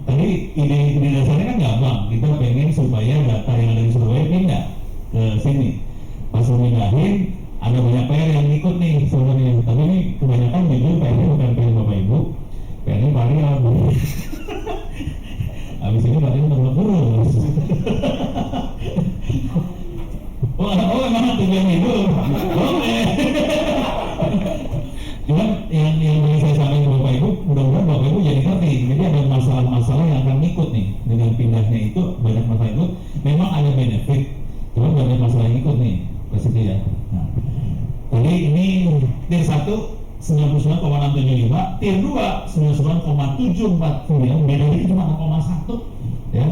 Tadi ide dasarnya kan gampang. Kita pengen supaya data yang ada di Surabaya pindah ke sini. Pas memindahin, ada banyak PR yang ikut nih sebenarnya, tapi ini kebanyakan jujur PR-nya bukan PR Bapak Ibu, PR-nya Pak Ria. Abis ini Pak Ria udah kurus. Oh emang tujuan hidup, boleh. Cuman yang ingin saya sampaikan ke Bapak Ibu, mudah-mudahan Bapak Ibu jadi ngerti. Jadi ada masalah-masalah yang akan ikut nih dengan pindahnya itu, banyak masalah ikut. Memang ada benefit, cuman banyak masalah yang ikut nih, pasti ya. Nah, jadi ini tier 1 99,675, tier 2 99,749, bedanya cuma 0,1 ya.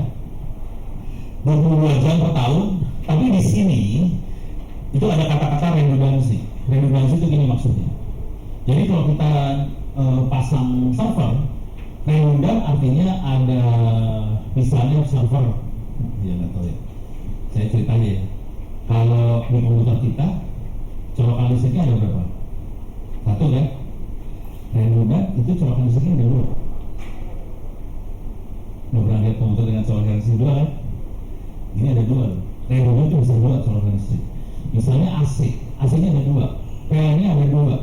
22 jam per tahun, tapi di sini itu ada kata-kata redundansi. Redundansi itu gini maksudnya. Jadi kalau kita pasang server, redundan artinya ada misalnya server, ya nggak tahu ya. Saya cerita aja ya. Kalau di komputer kita colokan listriknya ada berapa? Satu kan? Redundan itu colokan listriknya ada dua. Udah pernah lihat komputer dengan colokan listrik dua kan? Ini ada dua. Redundan itu bisa dua colokan listrik. Misalnya AC-nya ada dua, PLN-nya ada dua,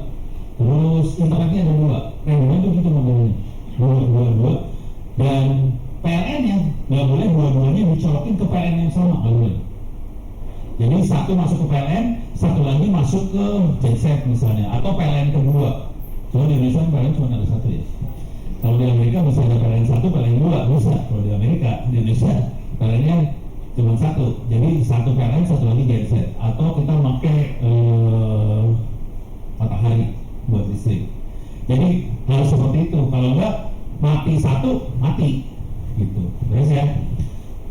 terus internetnya ada dua. Redundan itu gitu modelnya, dua. Dan PLN-nya nggak boleh dua-duanya dicolokin ke PLN yang sama, nggak boleh. Jadi satu masuk ke PLN, satu lagi masuk ke genset misalnya, atau PLN kedua. Cuma di Indonesia PLN cuma ada satu ya. Kalau di Amerika bisa ada PLN satu, PLN dua bisa. Kalau di Amerika, di Indonesia PLN-nya cuma satu. Jadi satu PLN, satu lagi genset. Atau kita pakai matahari buat listrik. Jadi harus seperti itu. Kalau enggak mati satu, mati gitu. Terus ya.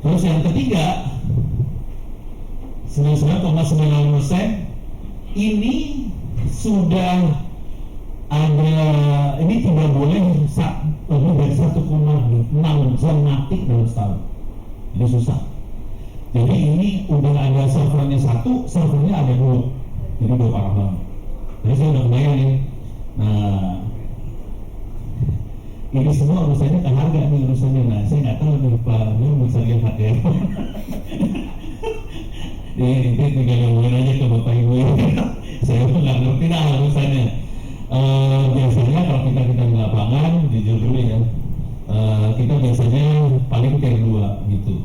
Terus yang ketiga, 99,9% ini sudah ada, ini tidak boleh lebih dari 1,6 jam mati dalam setahun. Ini susah. Jadi ini udah ada servernya satu, servernya ada dua. Jadi udah parah banget. Jadi saya udah kebayang nih. Nah, ini semua urusannya ke harga nih urusannya. Nah, saya nggak tahu nih Pak, ini bisa lihat harga. Ini tinggal ngomongin aja ke Bapak Ibu ya. Saya pun nggak ngerti dah urusannya. Biasanya kalau kita di lapangan, jujur dulu ya, kita biasanya paling tier 2 gitu.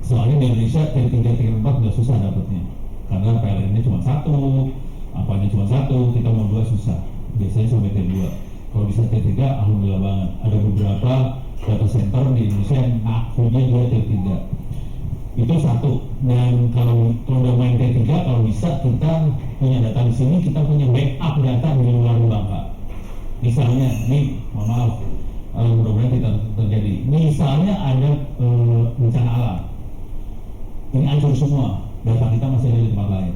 Soalnya di Indonesia tier 3, tier 4 nggak susah dapetnya, karena PLN-nya cuma satu, apanya cuma satu, kita mau 2 susah. Biasanya sampai tier 2. Kalau bisa tier 3, alhamdulillah banget. Ada beberapa data center di Indonesia yang ngakunya juga tier 3. Itu satu. Dan kalau udah main tier 3, kalau bisa kita punya data di sini, kita punya backup data di luar Bangka. Misalnya, ini mohon maaf, mudah-mudahan tidak terjadi. Misalnya ada bencana alam, ini hancur semua, data kita masih ada di tempat lain,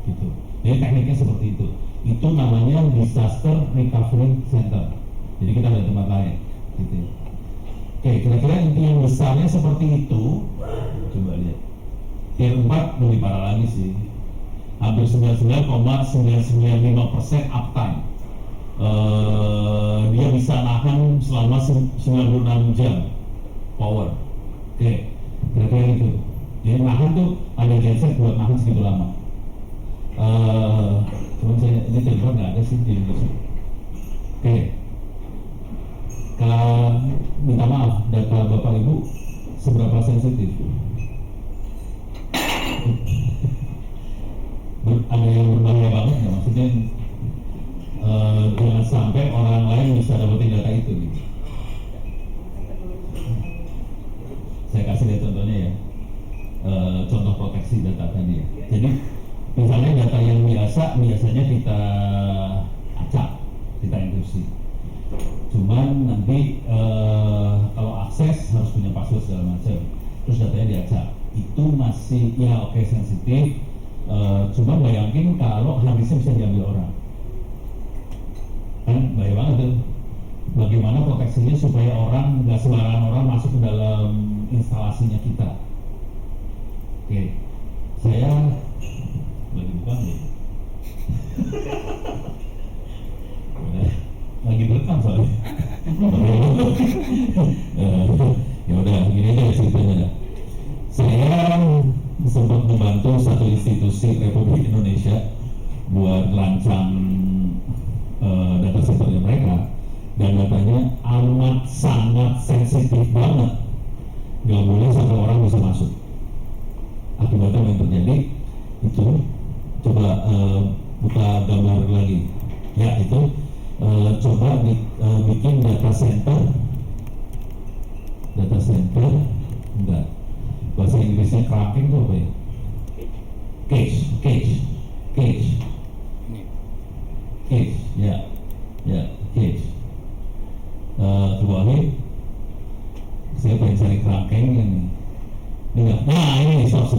gitu. Jadi tekniknya seperti itu. Itu namanya disaster recovery center. Jadi kita ada di tempat lain, gitu. Oke, kira-kira inti yang besarnya seperti itu. Coba lihat. Tier 4 lebih parah lagi sih. Hampir 99,995% uptime. Dia bisa nahan selama 96 jam power. Oke, kira-kira itu. Jadi nahan tuh ada genset buat nahan segitu lama. Cuman saya ini telepon nggak ada sih di Indonesia. Oke, kalau minta maaf, data Bapak Ibu seberapa sensitif? Ada yang berbahaya banget nggak? Maksudnya jangan sampai orang lain bisa dapetin data itu gitu. Saya kasih lihat contohnya ya, contoh proteksi data tadi ya. Jadi misalnya data yang biasanya kita acak, kita enkripsi. Cuman nanti kalau akses harus punya password segala macam, terus datanya diacak. Itu masih ya oke, sensitif. Cuma bayangin kalau harddisknya bisa diambil orang, kan bahaya banget tuh. Bagaimana proteksinya supaya orang nggak sembarangan orang masuk ke dalam instalasinya kita. Oke, saya lagi buka nih. Lagi direkam soalnya. Ya udah, gini aja ceritanya. Saya sempat membantu satu institusi Republik Indonesia buat rancang data centernya mereka, dan datanya amat sangat sensitif banget, nggak boleh satu orang bisa masuk. Akibatnya yang terjadi itu, coba buka gambar lagi ya, itu coba bikin data center enggak, bahasa Inggrisnya cracking itu apa ya? Cage, ya cage. Kebawahin, saya pengen cari cracking ini enggak. Nah ini stop.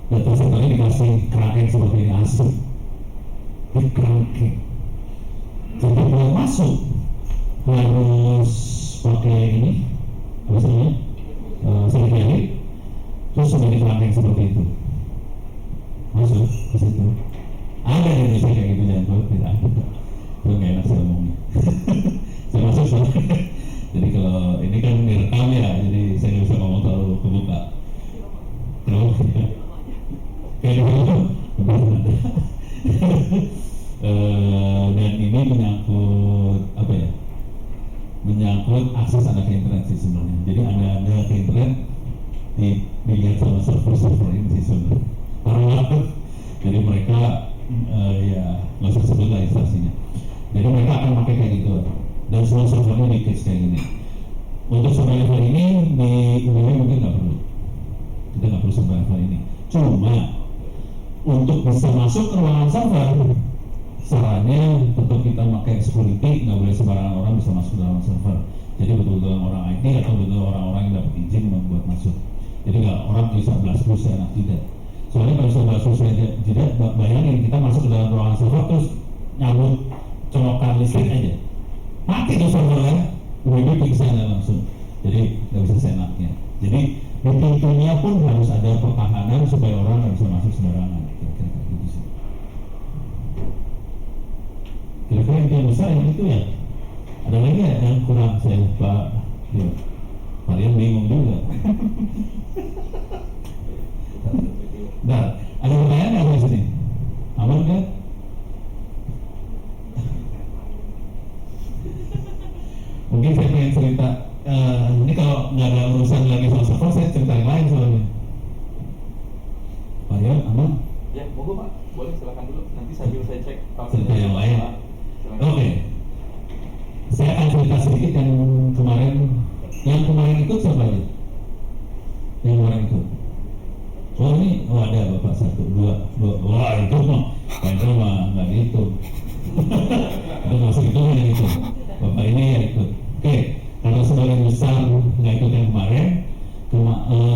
Data centernya dikasih cracking seperti ini, asli ini cracking. Jadi kalau masuk harus pakai ini apa namanya, security, terus sudah dikerangkeng seperti itu, masuk ke situ. Ada di Indonesia kayak gitu, jangan tuh tidak ada. Itu nggak enak saya ngomongnya. Saya masuk soalnya. Jadi kalau ini kan direkam ya, jadi saya nggak bisa ngomong terlalu kebuka. Terus kayak gitu. Dan ini menyangkut apa ya? Menyangkut akses anak ke internet sih sebenarnya. Jadi ada ke internet dilihat sama server ini sih sebenarnya. Parah banget. Jadi mereka ya nggak usah sebut lah instansinya. Jadi mereka akan pakai kayak gitu. Dan semua servernya di case kayak gini. Untuk server level ini di UMW mungkin nggak perlu. Kita nggak perlu server level ini. Cuma untuk bisa masuk ke ruangan server, sarannya tetap kita pakai security, nggak boleh sembarangan orang bisa masuk ke dalam server. Jadi betul-betul orang IT atau betul orang-orang yang dapat izin membuat masuk. Jadi nggak orang bisa blast-blast enak tidak. Soalnya kalau bisa blast-blast tidak, bayangin kita masuk ke dalam ruangan server terus nyambut colokan listrik aja, mati tuh servernya, UWB pingsan langsung. Jadi nggak bisa seenaknya. Jadi di pintunya pun harus ada pertahanan supaya orang nggak bisa masuk sembarangan. Kira-kira gitu sih. Kira-kira yang besar yang itu ya. Ada lagi ya yang kurang saya Pak? Ya. Kalian bingung juga. Nah, ada pertanyaan nggak di sini? Aman kan? Mungkin saya pengen cerita. Ini kalau nggak ada urusan lagi sama server, saya cerita yang lain soalnya. Pak Rian, aman? Ya, monggo Pak, boleh silakan dulu. Nanti sambil saya cek. Cerita yang lain. Oke. Saya akan cerita sedikit yang kemarin itu siapa aja? Yang kemarin itu. Oh ini, ada Bapak 1, 2. Wah itu mah, itu mah nggak dihitung. Itu masuk itu yang itu. Bapak ini yang ikut. Oke, kalau sebagian besar nggak ikut yang kemarin,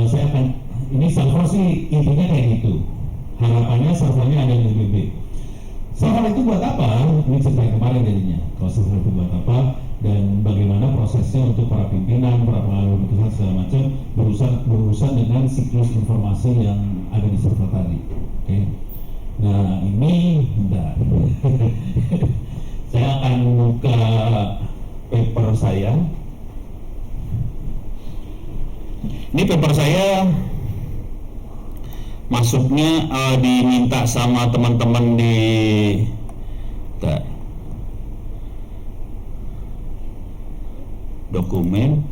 saya akan ini server sih intinya kayak gitu. Harapannya servernya ada di UBB. Server itu buat apa? Ini cerita kemarin jadinya. Kalau server itu buat apa? Dan bagaimana prosesnya untuk para pimpinan, para pengambil keputusan segala macam berurusan dengan siklus informasi yang ada di server tadi. Oke. Nah ini, bentar. Saya akan buka paper saya. Ini paper saya masuknya diminta sama teman-teman di dokumen.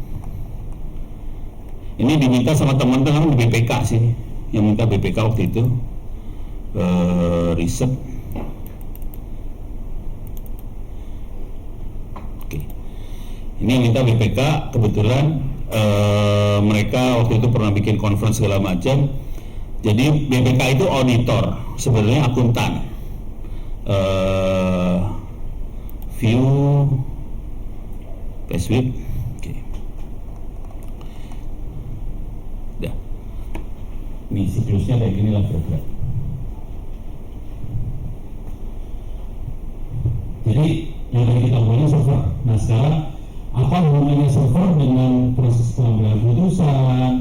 Ini diminta sama teman-teman di BPK sih, yang minta BPK waktu itu riset. Oke. Ini yang minta BPK, kebetulan mereka waktu itu pernah bikin conference segala macam. Jadi BPK itu auditor, sebenarnya akuntan. View password. Oke. Udah. Ini siklusnya kayak gini lah kira-kira. Jadi yang tadi kita ngomongin server. Nah sekarang apa hubungannya server dengan proses pengambilan keputusan,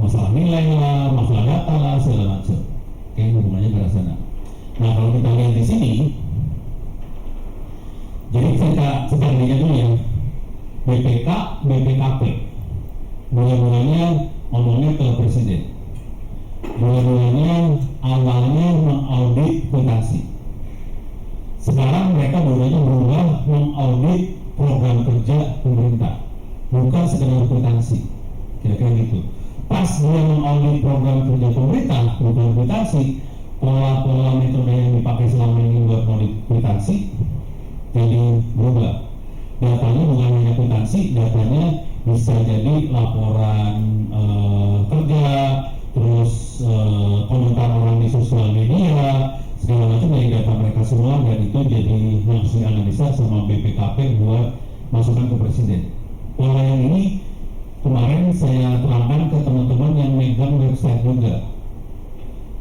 masalah nilai lah, masalah data lah, segala macam. Oke, hubungannya ke sana. Nah kalau kita lihat di sini, jadi kita lihat dulu ya, BPK, BPKP. Mulanya ngomongnya ke presiden. Mulanya awalnya mengaudit kwitansi. Sekarang mereka mulanya berubah mengaudit program kerja pemerintah, bukan sekedar kwitansi. Kira-kira gitu. Pas dia mengaudit program kerja pemerintah, bukan kwitansi, pola-pola metode yang dipakai selama ini buat audit kwitansi jadi berubah. Datanya bukan hanya kwitansi, datanya bisa jadi laporan kerja, terus komentar orang di sosial media, segala macam dari data mereka semua, dan itu jadi yang harus dianalisa sama BPKP buat masukan ke presiden. Pola yang ini kemarin saya terangkan ke teman-teman yang megang website juga.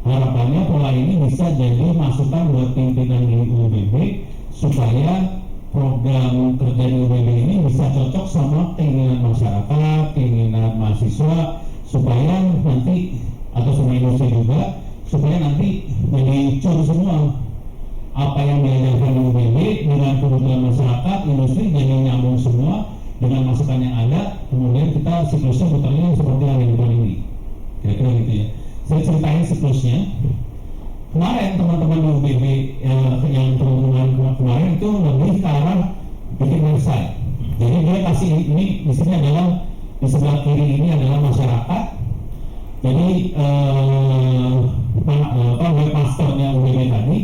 Harapannya pola ini bisa jadi masukan buat pimpinan di UBB supaya program kerja di UBB ini bisa cocok sama keinginan masyarakat, keinginan mahasiswa, supaya nanti atau sama industri juga, supaya nanti jadi cur semua apa yang diajarkan di UBB dengan kebutuhan masyarakat, industri jadi nyambung semua dengan masukan yang ada. Kemudian kita siklusnya putarnya seperti yang ada di depan ini, kira-kira gitu ya. Saya ceritain siklusnya. Kemarin teman-teman di UBB yang teman-teman kemarin itu lebih ke arah bikin website. Jadi dia kasih ini di sini adalah di sebelah kiri ini adalah masyarakat. Jadi webmasternya UBB tadi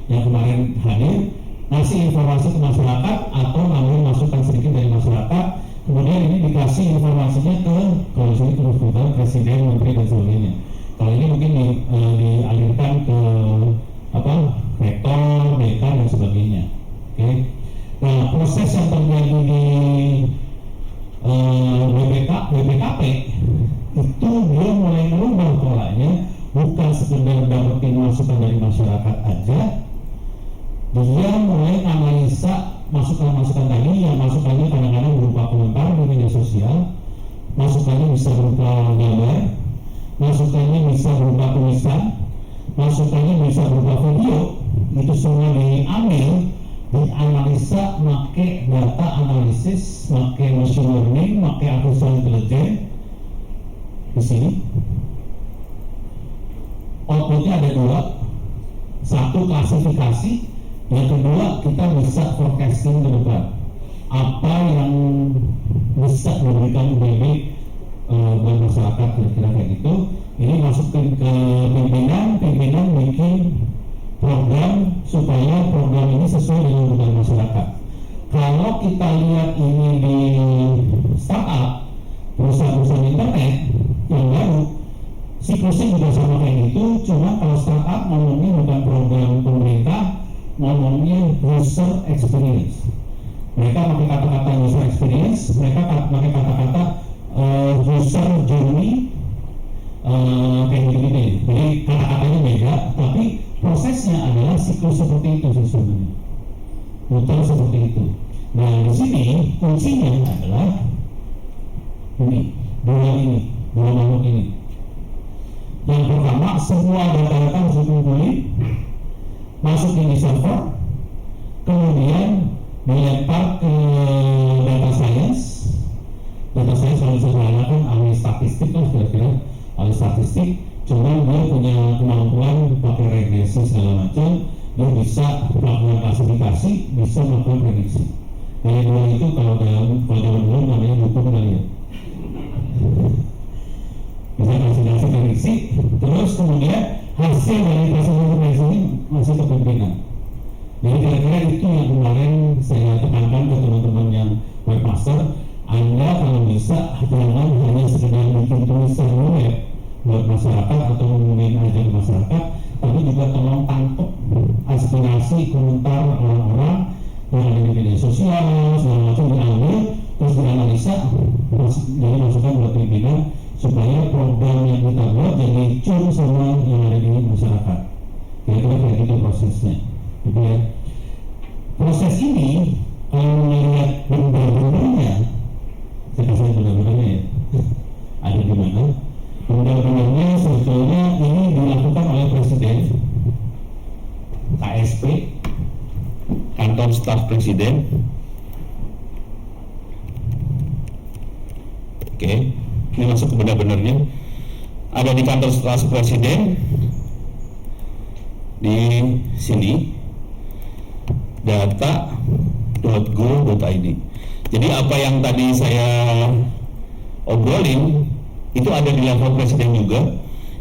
yang kemarin hadir ngasih informasi ke masyarakat atau ngambil masukan sedikit dari masyarakat. Kemudian ini dikasih informasinya ke kalau sini terus presiden, menteri dan sebagainya. Kalau ini mungkin dialirkan ke rektor, dekan dan sebagainya. Oke. Nah proses yang terjadi di BPKP itu dia mulai merubah polanya, bukan sekedar dapetin masukan dari masyarakat aja. Dia mulai analisa masukan-masukan tadi, yang masukannya kadang-kadang berupa komentar di media sosial, masukannya bisa berupa gambar, masukannya bisa berupa tulisan, masukannya bisa berupa video. Itu semua diambil, dianalisa, pakai data analisis, pakai machine learning, pakai artificial intelligence. Di sini outputnya ada dua, satu klasifikasi, yang kedua kita bisa forecasting ke depan apa yang bisa diberikan UBB buat masyarakat, kira-kira kayak gitu. Ini masukin ke pimpinan bikin program supaya program ini sesuai dengan kebutuhan masyarakat. Kalau kita lihat ini di startup, perusahaan-perusahaan internet yang baru, siklusnya juga sama kayak gitu. Cuma kalau startup ngomongnya bukan program pemerintah, ngomongnya user experience. Mereka pakai kata-kata user experience, mereka pakai kata-kata user journey kayak gini-gini. Jadi kata-katanya beda, tapi prosesnya adalah siklus seperti itu sih sebenarnya. Muter seperti itu. Nah di sini kuncinya adalah ini, dua makhluk ini. Yang pertama, semua data-data harus dikumpulin, masuk di server, kemudian dilempar ke data science. Data science kalau misalnya kan ahli statistik lah kira-kira, ahli statistik. Cuma dia punya kemampuan pakai regresi segala macam, dia bisa melakukan klasifikasi, bisa melakukan prediksi. Dari dua itu kalau dalam dulu namanya hukum kali ya. Bisa klasifikasi prediksi, terus kemudian hasil dari klasifikasi ini masih ke pimpinan. Jadi kira-kira itu yang kemarin saya tekankan ke teman-teman yang webmaster. Anda kalau bisa jangan hanya sekedar bikin tulisan web buat masyarakat atau ngomongin aja ke masyarakat, tapi juga tolong tangkap aspirasi komentar orang-orang yang ada di media sosial segala macam, diambil terus dianalisa, terus jadi masukan buat pimpinan supaya program yang kita buat jadi cun semua yang ada di masyarakat. Kira-kira kayak gitu prosesnya, gitu ya. Proses ini kalau melihat benar-benarnya, saya kasih benar-benarnya ya, ada di mana? Benar-benarnya sebetulnya ini dilakukan oleh Presiden, KSP, Kantor Staf Presiden. Oke, ini masuk ke benar-benarnya. Ada di Kantor Staf Presiden di sini, data.go.id. Jadi apa yang tadi saya obrolin itu ada di level presiden juga.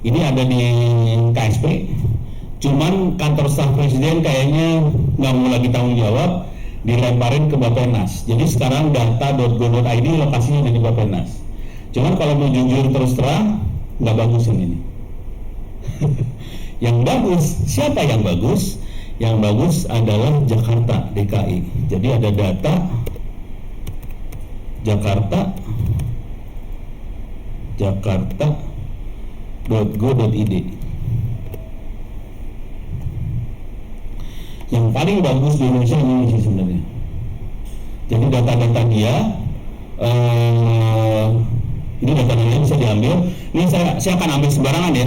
Ini ada di KSP. Cuman kantor staf presiden kayaknya nggak mau lagi tanggung jawab, dilemparin ke Bappenas. Jadi sekarang data.go.id lokasinya ada di Bappenas. Cuman kalau mau jujur terus terang, nggak bagus ini. Yang bagus, siapa yang bagus? Yang bagus adalah Jakarta, DKI. Jadi ada data jakarta.go.id. Yang paling bagus di Indonesia ini sih sebenarnya. Jadi data-data dia, ini data-datanya bisa diambil. Ini saya akan ambil sembarangan ya.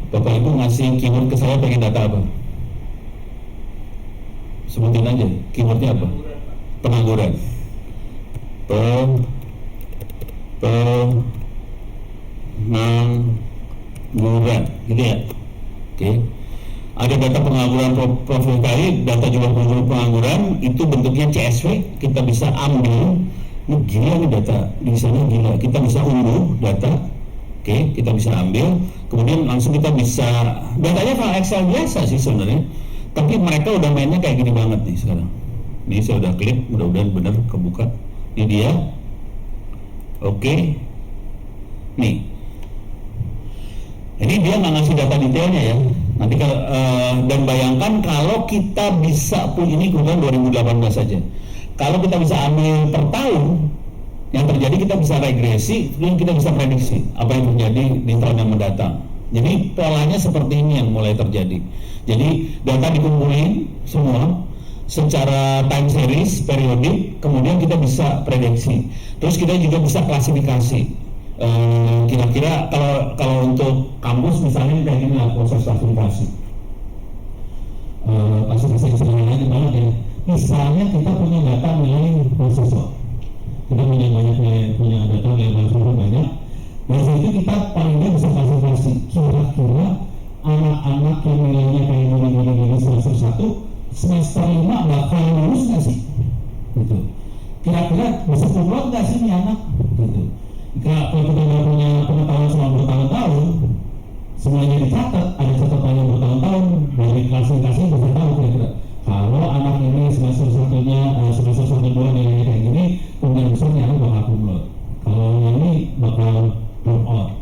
Bapak Ibu ngasih keyword ke saya, pengen data apa? Sebutin aja, keywordnya apa? Pengangguran. Pengangguran, gitu ya. Oke. Ada data pengangguran profil KI, data jumlah pengangguran, itu bentuknya CSV, kita bisa ambil. Ini gila nih data, di sana gila. Kita bisa unduh data. Oke, kita bisa ambil, kemudian langsung kita bisa, datanya file Excel biasa sih sebenarnya, tapi mereka udah mainnya kayak gini banget nih sekarang. Ini saya udah klik, mudah-mudahan benar kebuka. Ini dia. Oke. Nih. Ini dia nggak ngasih data detailnya ya. Nanti kalau dan bayangkan kalau kita bisa punya, ini kemudian 2018 saja. Kalau kita bisa ambil per tahun, yang terjadi kita bisa regresi, dan kita bisa prediksi apa yang terjadi di tahun yang mendatang. Jadi polanya seperti ini yang mulai terjadi. Jadi data dikumpulin semua secara time series, periodik, kemudian kita bisa prediksi. Terus kita juga bisa klasifikasi. Kira-kira kalau untuk kampus misalnya kayak gini lah proses klasifikasi. Klasifikasi sederhananya gimana ya? Misalnya kita punya data mengenai mahasiswa. Kita punya data yang banyak. Dari situ kita paling nggak bisa klasifikasi kira-kira anak-anak yang nilainya kayak gini semester 1, semester 5 bakal lulus nggak sih? Gitu. Kira-kira bisa kumlot nggak sih ini anak? Gitu. Kalau kita nggak punya pengetahuan selama bertahun-tahun, semuanya dicatat, ada catatan yang bertahun-tahun, dari klasifikasi bisa tahu kira-kira. Kalau anak ini semester 1 nilainya kayak gini, kemudian besarnya anak bakal kumlot. Kalau ini bakal drop out.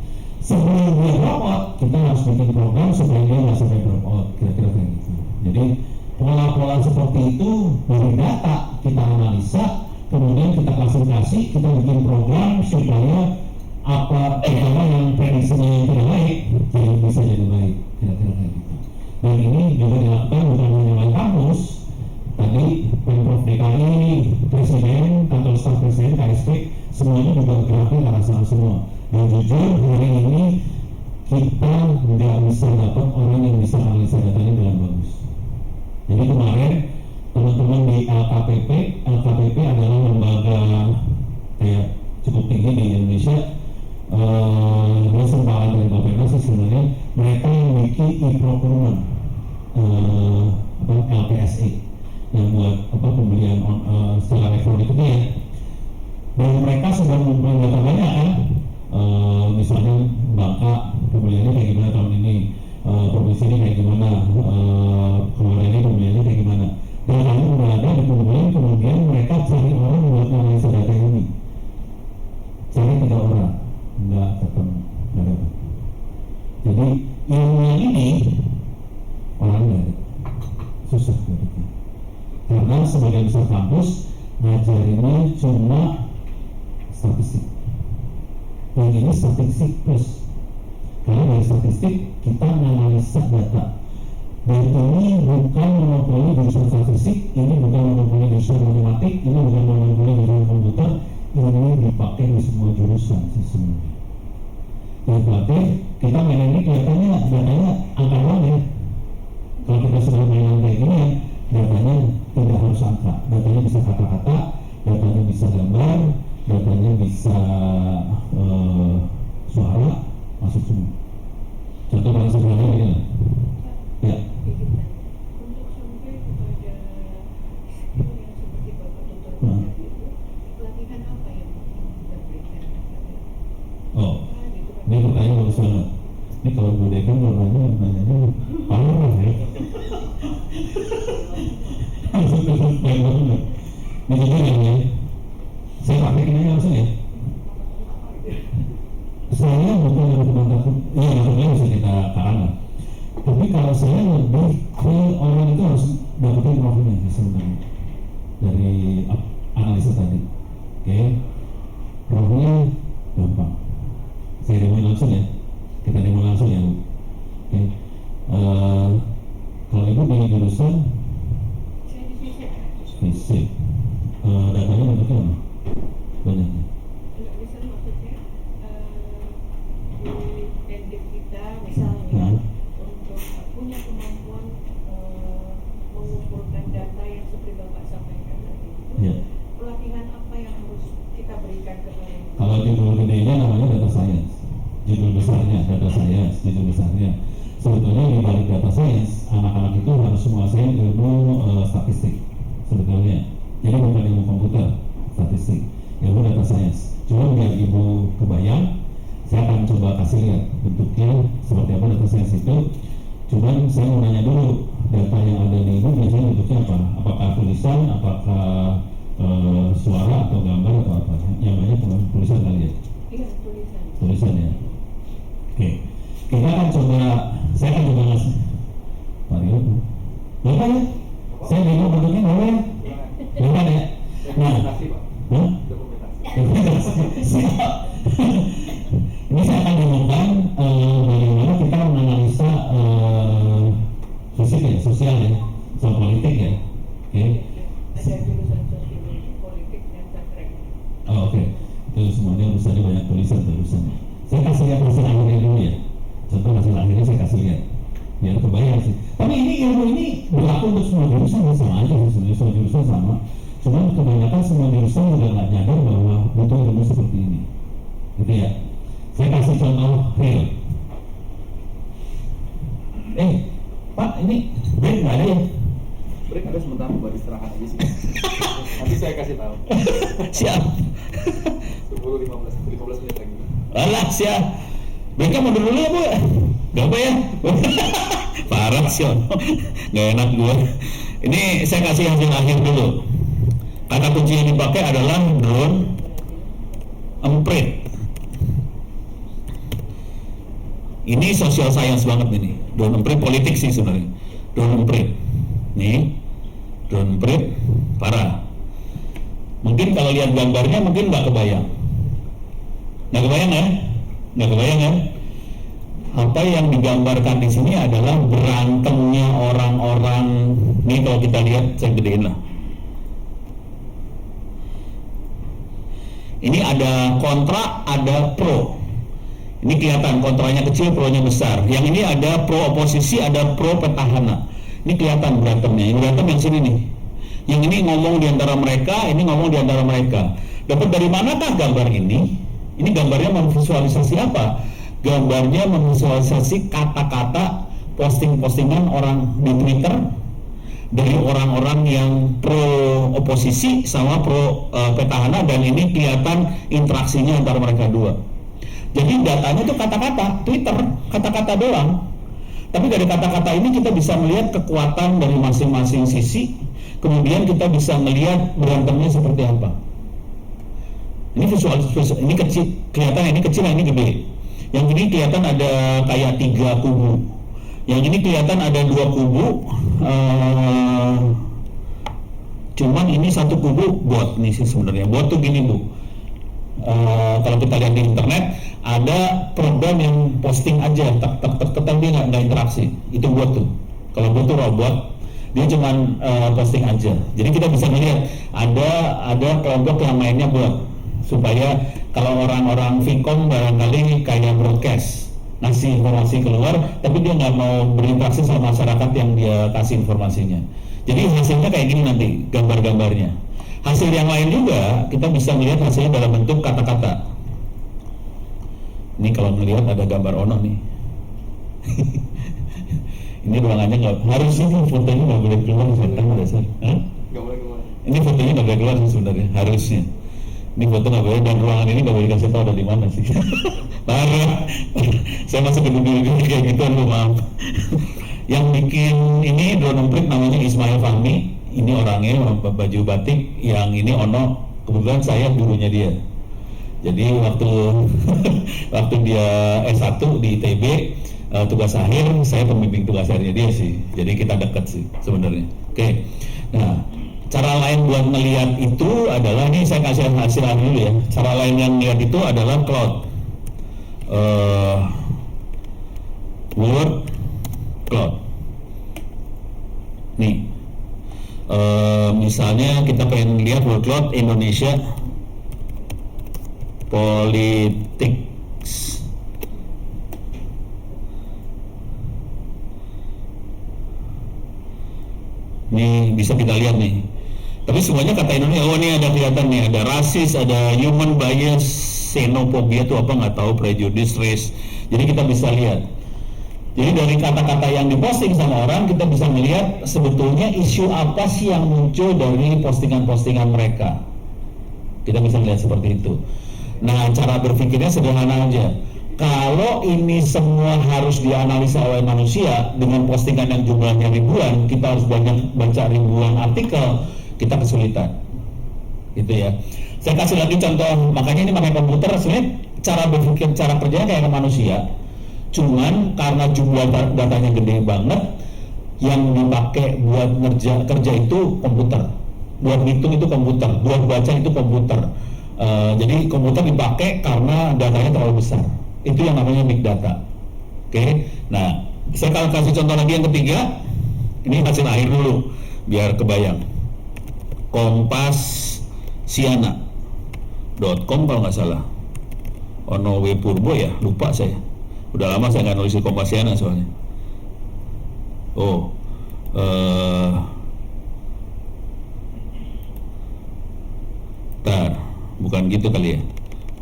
Sebelum dia drop out, kita harus bikin program supaya dia nggak sampai drop out, kira-kira kayak gitu. Jadi pola-pola seperti itu dari data kita analisa, kemudian kita klasifikasi aplikasi, kita bikin program supaya apa terutama yang prediksinya yang tidak baik jadi bisa jadi baik, kira-kira kayak gitu. Dan ini juga dilakukan bukan hanya oleh kampus, tadi Pemprov DKI, Presiden, kantor staf Presiden, KSP, semuanya juga bergeraknya ke arah sana semua. Dan jujur hari ini kita nggak bisa dapat orang yang bisa analisa datanya dengan bagus. Jadi kemarin teman-teman di LKPP adalah lembaga kayak cukup tinggi di Indonesia. Dia sempalan dari Bapak sih sebenarnya mereka memiliki e-procurement LPSE yang buat pembelian secara elektronik itu ya. Dan mereka sudah mengumpulkan data banyak kan, misalnya Bangka pembeliannya kayak gimana tahun ini, provinsi ini kayak gimana, kemarin ini pembeliannya kayak gimana. Dan lalu udah ada kemudian mereka cari orang buat analisa data ini, cari 3 orang, nggak ketemu, nggak dapat. Jadi ilmu ini orang nggak ada, susah dapetnya. Karena sebagian besar kampus ngajarinnya cuma statistik. Yang ini statistik plus. Karena dari statistik kita analisa data. Dan ini bukan monopoli jurusan statistik, ini bukan monopoli jurusan matematik, ini bukan monopoli jurusan komputer, ini dipakai di semua jurusan sesungguhnya. Yang berarti kita main ini kelihatannya datanya angka doang ya. Kalau kita sudah main kayak gini ya, datanya tidak harus angka, datanya bisa kata-kata, datanya bisa gambar, datanya bisa suara, masuk semua. Contoh paling sederhana ini lah. Ya. Untuk sampai kepada skill yang seperti Bapak tuturkan tadi itu, pelatihan apa yang kita berikan? Oh, ini pertanyaan bagus banget. Ini kalau Bu Dekan nanyanya parah ya. Langsung telepon banget. Ini juga ya. Saya pakai ini langsung ya. Saya bukan yang teman-teman, ya maksudnya bisa kita karang. Tapi kalau saya lebih ke orang itu harus dapetin profilnya sebenarnya dari analisa tadi. Oke, profilnya gampang. Saya demo langsung ya. Kita demo langsung ya Bu. Oke. Kalau Ibu di jurusan Saya di fisik. fisik, datanya bentuknya mana? Banyaknya. Enggak bisa maksudnya di pendidik kita misalnya untuk punya kemampuan mengumpulkan data yang seperti Bapak sampaikan tadi itu, Ya. pelatihan apa yang harus kita berikan kepada mereka? Kalau judul gedenya namanya data science, judul besarnya data science, judul besarnya. Sebetulnya di balik data science, anak-anak itu harus menguasai ilmu statistik sebetulnya. Jadi bukan ilmu komputer, statistik, ilmu data science. Cuma biar Ibu kebayang, saya akan coba kasih lihat bentuknya seperti apa data science itu. Cuman saya mau nanya dulu, data yang ada di Ibu biasanya bentuknya apa? Apakah tulisan, apakah suara atau gambar atau apa? Yang banyak tulisan kali ya? Iya, tulisan. Tulisan ya. Oke, kita akan coba, saya akan coba ngasih Pak Rio, boleh ya? Saya bingung bentuknya boleh ya? Boleh ya? Nah, Dokumentasi Pak. Hah? Dokumentasi. Siap. Ini saya akan ngomongkan bagaimana kita menganalisa fisik ya, sosial ya, soal politik ya. Oke. Ada jurusan sosiologi, politik, dan sastrek. Oh, oke. Itu semuanya urusannya banyak tulisan. Saya kasih lihat hasil akhirnya dulu ya. Contoh hasil akhirnya saya kasih lihat. Biar kebayang sih. Tapi ini ilmu ini berlaku untuk semua jurusan sama aja sih sebenarnya, semua jurusan sama. Cuman kebanyakan semua jurusan juga nggak nyadar bahwa butuh ilmu seperti ini. Gitu ya. Saya kasih contoh real. Pak, ini break nggak ada ya? Break ada sebentar buat istirahat aja sih. Nanti saya kasih tahu. Siap. 15 menit lagi. Alah, siap. Mereka mundur dulu ya Bu. Gak apa ya? Parah sih, nggak enak gue. Ini saya kasih hasil akhir dulu. Kata kunci yang dipakai adalah drone emprit. Ini social science banget ini. Drone emprit politik sih sebenarnya. Drone emprit. Nih, drone emprit parah. Mungkin kalau lihat gambarnya mungkin nggak kebayang. Nggak kebayang ya? Nggak kebayang ya? Apa yang digambarkan di sini adalah berantemnya orang-orang. Nih kalau kita lihat, saya gedein lah. Ini ada kontra, ada pro. Ini kelihatan kontranya kecil, pro-nya besar. Yang ini ada pro oposisi, ada pro petahana. Ini kelihatan berantemnya. Ini berantem yang sini nih. Yang ini ngomong di antara mereka, ini ngomong di antara mereka. Dapat dari manakah gambar ini? Ini gambarnya memvisualisasi apa? Gambarnya memvisualisasi kata-kata posting-postingan orang di Twitter dari orang-orang yang pro oposisi sama pro petahana, dan ini kelihatan interaksinya antara mereka dua. Jadi datanya itu kata-kata Twitter, kata-kata doang. Tapi dari kata-kata ini kita bisa melihat kekuatan dari masing-masing sisi. Kemudian kita bisa melihat berantemnya seperti apa. Ini visual, ini kecil, kelihatan ini kecil, ini gede. Yang ini kelihatan ada kayak 3 kubu. Yang ini kelihatan ada 2 kubu. Cuman ini 1 kubu bot nih sih sebenarnya. Bot tuh gini Bu. Kalau kita lihat di internet ada program yang posting aja, tak dia nggak interaksi. Itu bot tuh. Kalau bot tuh robot, dia cuman posting aja. Jadi kita bisa melihat ada kelompok yang mainnya bot, supaya kalau orang-orang Vcom barangkali kayak broadcast, ngasih informasi keluar, tapi dia nggak mau berinteraksi sama masyarakat yang dia kasih informasinya. Jadi hasilnya kayak gini nanti gambar-gambarnya. Hasil yang lain juga kita bisa melihat hasilnya dalam bentuk kata-kata. Ini kalau melihat ada gambar Ono nih. Ini ruangannya nggak, harusnya fotonya nggak boleh keluar, saya dasar. Nggak boleh keluar. Ini fotonya nggak boleh keluar sih sebenarnya, harusnya. Ini foto nggak boleh, dan ruangan ini nggak boleh dikasih tahu ada di mana sih. Parah. Saya masuk ke dunia kayak gitu, maaf. Yang bikin ini drone emprit namanya Ismail Fahmi. Ini orangnya orang baju batik. Yang ini Ono, kebetulan saya gurunya dia. Jadi waktu dia S1 di ITB, tugas akhir saya pembimbing tugas akhirnya dia sih. Jadi kita dekat sih sebenarnya. Oke. Nah, cara lain buat melihat itu adalah, ini saya kasih hasil dulu ya. Cara lain yang melihat itu adalah cloud. Word cloud. Nih. Misalnya kita pengen lihat word cloud Indonesia politics. Ini bisa kita lihat nih. Tapi semuanya kata Indonesia. Oh, ini ada kelihatan nih, ada rasis, ada human bias, xenophobia itu apa nggak tahu, prejudice, race. Jadi kita bisa lihat. Jadi dari kata-kata yang diposting sama orang, kita bisa melihat sebetulnya isu apa sih yang muncul dari postingan-postingan mereka. Kita bisa lihat seperti itu. Nah, cara berpikirnya sederhana aja. Kalau ini semua harus dianalisa oleh manusia dengan postingan yang jumlahnya ribuan, kita harus banyak baca ribuan artikel, kita kesulitan. Gitu ya. Saya kasih lagi contoh, makanya ini pakai komputer, sebenarnya cara berpikir, cara kerjanya kayak ke manusia. Cuman karena jumlah datanya gede banget, yang dipakai buat kerja itu komputer, buat ngitung itu komputer, buat baca itu komputer. Jadi komputer dipakai karena datanya terlalu besar. Itu yang namanya big data. Oke. Nah, saya akan kasih contoh lagi yang ketiga. Ini hasil akhir dulu biar kebayang. Kompasiana.com kalau nggak salah. Ono W Purbo ya, lupa saya. Udah lama saya nggak nulis di Kompasiana soalnya. Oh, bukan gitu kali ya.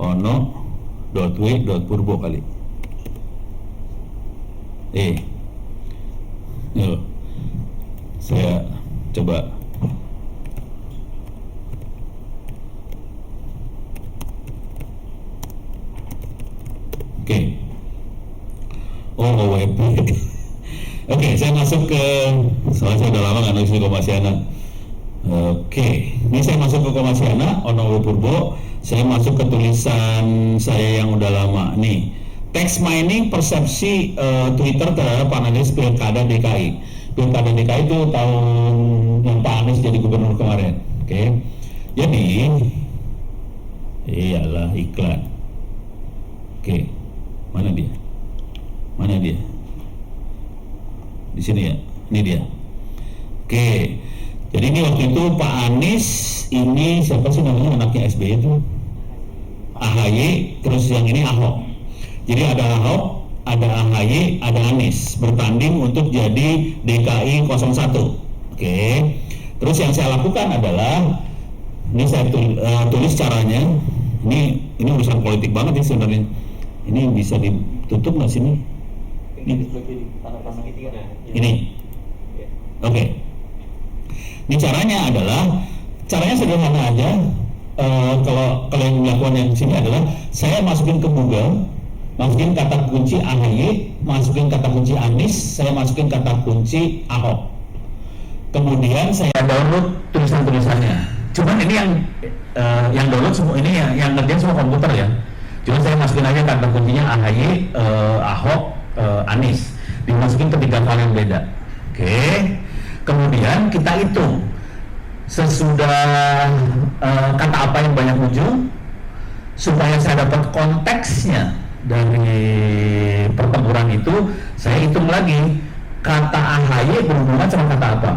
Ono.w.purbo kali. Yuk, saya coba. Oke. Oh, web. Oke, saya masuk ke, soalnya saya udah lama nggak nulis di Kompasiana. Oke, ini saya masuk ke Kompasiana, Ono Purbo. Saya masuk ke tulisan saya yang udah lama nih. Text mining persepsi Twitter terhadap panelis Pilkada DKI. Pilkada DKI itu tahun yang Pak Anies jadi gubernur kemarin. Oke. Jadi iyalah iklan. Oke, mana dia? Mana dia? Di sini ya, ini dia. Oke, jadi ini waktu itu Pak Anies, ini siapa sih namanya anaknya SBY itu? AHY, terus yang ini Ahok. Jadi ada Ahok, ada AHY, ada Anies bertanding untuk jadi DKI 01. Oke, terus yang saya lakukan adalah ini saya tulis caranya. Ini urusan politik banget ya sebenarnya. Ini bisa ditutup nggak sini? Ini. Oke. Ini caranya sederhana aja. Kalau yang dilakukan yang sini adalah saya masukin ke Google, masukin kata kunci AHY, masukin kata kunci Anies, saya masukin kata kunci Ahok. Kemudian saya download tulisan-tulisannya. Cuman ini yang download semua ini yang ngerjain semua komputer ya. Cuman saya masukin aja kata kuncinya AHY, Ahok, Anies, dimasukin ke 3 file yang beda. Oke. Kemudian kita hitung sesudah kata apa yang banyak muncul, supaya saya dapat konteksnya dari pertempuran itu, saya hitung lagi kata AHY berhubungan sama kata apa,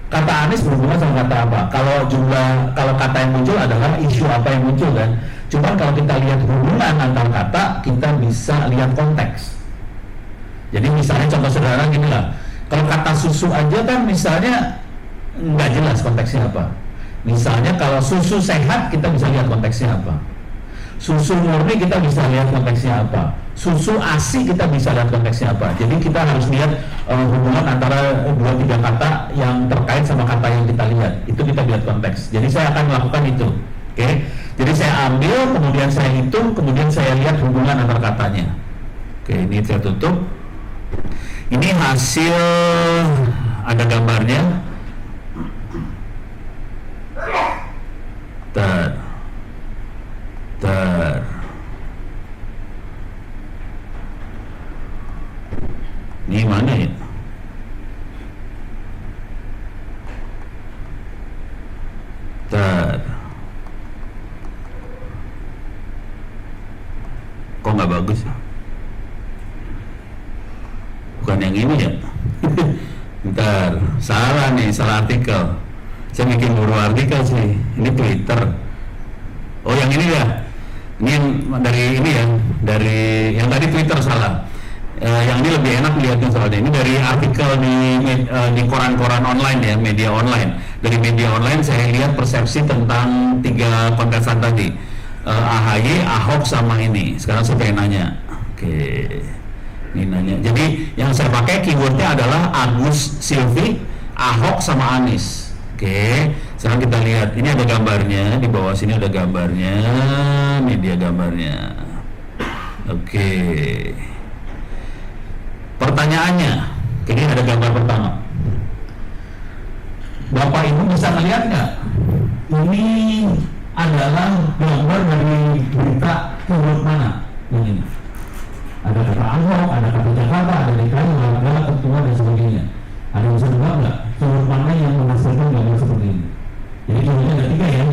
kata Anies berhubungan sama kata apa. Kalau kata yang muncul adalah isu apa yang muncul kan. Cuman kalau kita lihat hubungan antar kata, kita bisa lihat konteks. Jadi misalnya contoh sederhana gini lah, kalau kata susu aja kan misalnya nggak jelas konteksnya apa. Misalnya kalau susu sehat kita bisa lihat konteksnya apa. Susu murni kita bisa lihat konteksnya apa. Susu ASI kita bisa lihat konteksnya apa. Jadi kita harus lihat hubungan antara 2-3 kata yang terkait sama kata yang kita lihat. Itu kita lihat konteks. Jadi saya akan melakukan itu. Oke. Jadi saya ambil, kemudian saya hitung, kemudian saya lihat hubungan antar katanya. Oke, ini saya tutup. Ini hasil, ada gambarnya. Ini mana ya? Kok nggak bagus ya? Bukan yang ini ya? Bentar, salah nih, salah artikel. Saya bikin baru artikel sih. Ini Twitter. Oh yang ini ya? Ini yang dari ini ya? Dari yang tadi Twitter salah. Yang ini lebih enak lihatnya soalnya. Ini dari artikel di koran-koran online ya, media online. Dari media online saya lihat persepsi tentang 3 kontestan tadi, AHY, Ahok sama ini. Sekarang saya pengen nanya. Oke, ini nanya. Jadi yang saya pakai keywordnya adalah Agus Silvi, Ahok sama Anies. Oke, sekarang kita lihat. Ini ada gambarnya, di bawah sini ada gambarnya, media gambarnya. Oke. Pertanyaannya, ini ada gambar pertama. Bapak Ibu bisa melihat nggak? Ini adalah gambar dari berita keyword mana? Ini. Ada kata Ahok, ada kata Jakarta, ada DKI, ada ketua dan sebagainya. Ada yang bisa dengar nggak? Keyword mana yang menghasilkan gambar seperti ini? Jadi keywordnya ada 3 ya.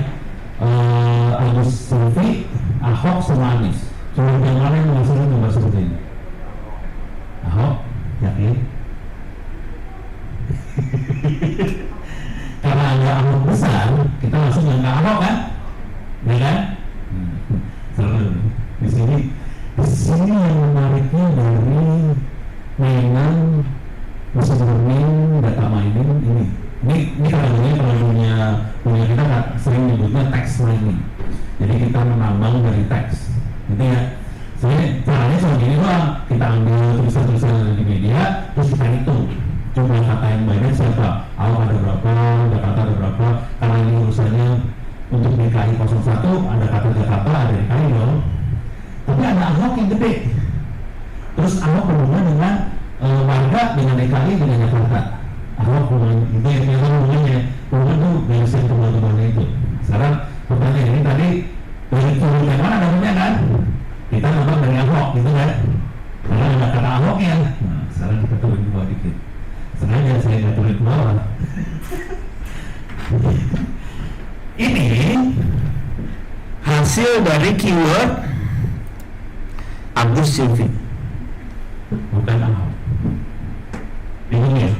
Agus Silvi, Ahok sama Anies. Keyword yang mana yang menghasilkan gambar seperti ini? Ahok, yakin? Karena ada Ahok besar, kita langsung yang ke Ahok kan? Ya kan? Di sini yang menariknya dari mainan mesin learning, data mining ini kalau punya kita sering nyebutnya text mining. Jadi kita menambang dari teks, gitu ya. Sebenarnya caranya cuma gini doang, kita ambil tulisan-tulisan di media, terus kita hitung jumlah kata yang banyak siapa, Ahok ada berapa, Jakarta ada berapa, karena ini urusannya untuk DKI 01, ada kata Jakarta, ada DKI dong. Tapi ada Ahok yang gede, terus Ahok berhubungan dengan warga, dengan DKI, dengan Jakarta. Ahok hubungan, itu yang hubungannya tuh dari sini teman-teman itu. Sekarang pertanyaan ini tadi, dari turun yang mana dapetnya kan? Kita nonton dari Ahok gitu kan, karena ada kata Ahoknya. Nah, sekarang kita turun ke bawah dikit. Sengaja saya nggak turun ke bawah. Ini hasil dari keyword Agus Silvi, bukan Ahok. Ini ya.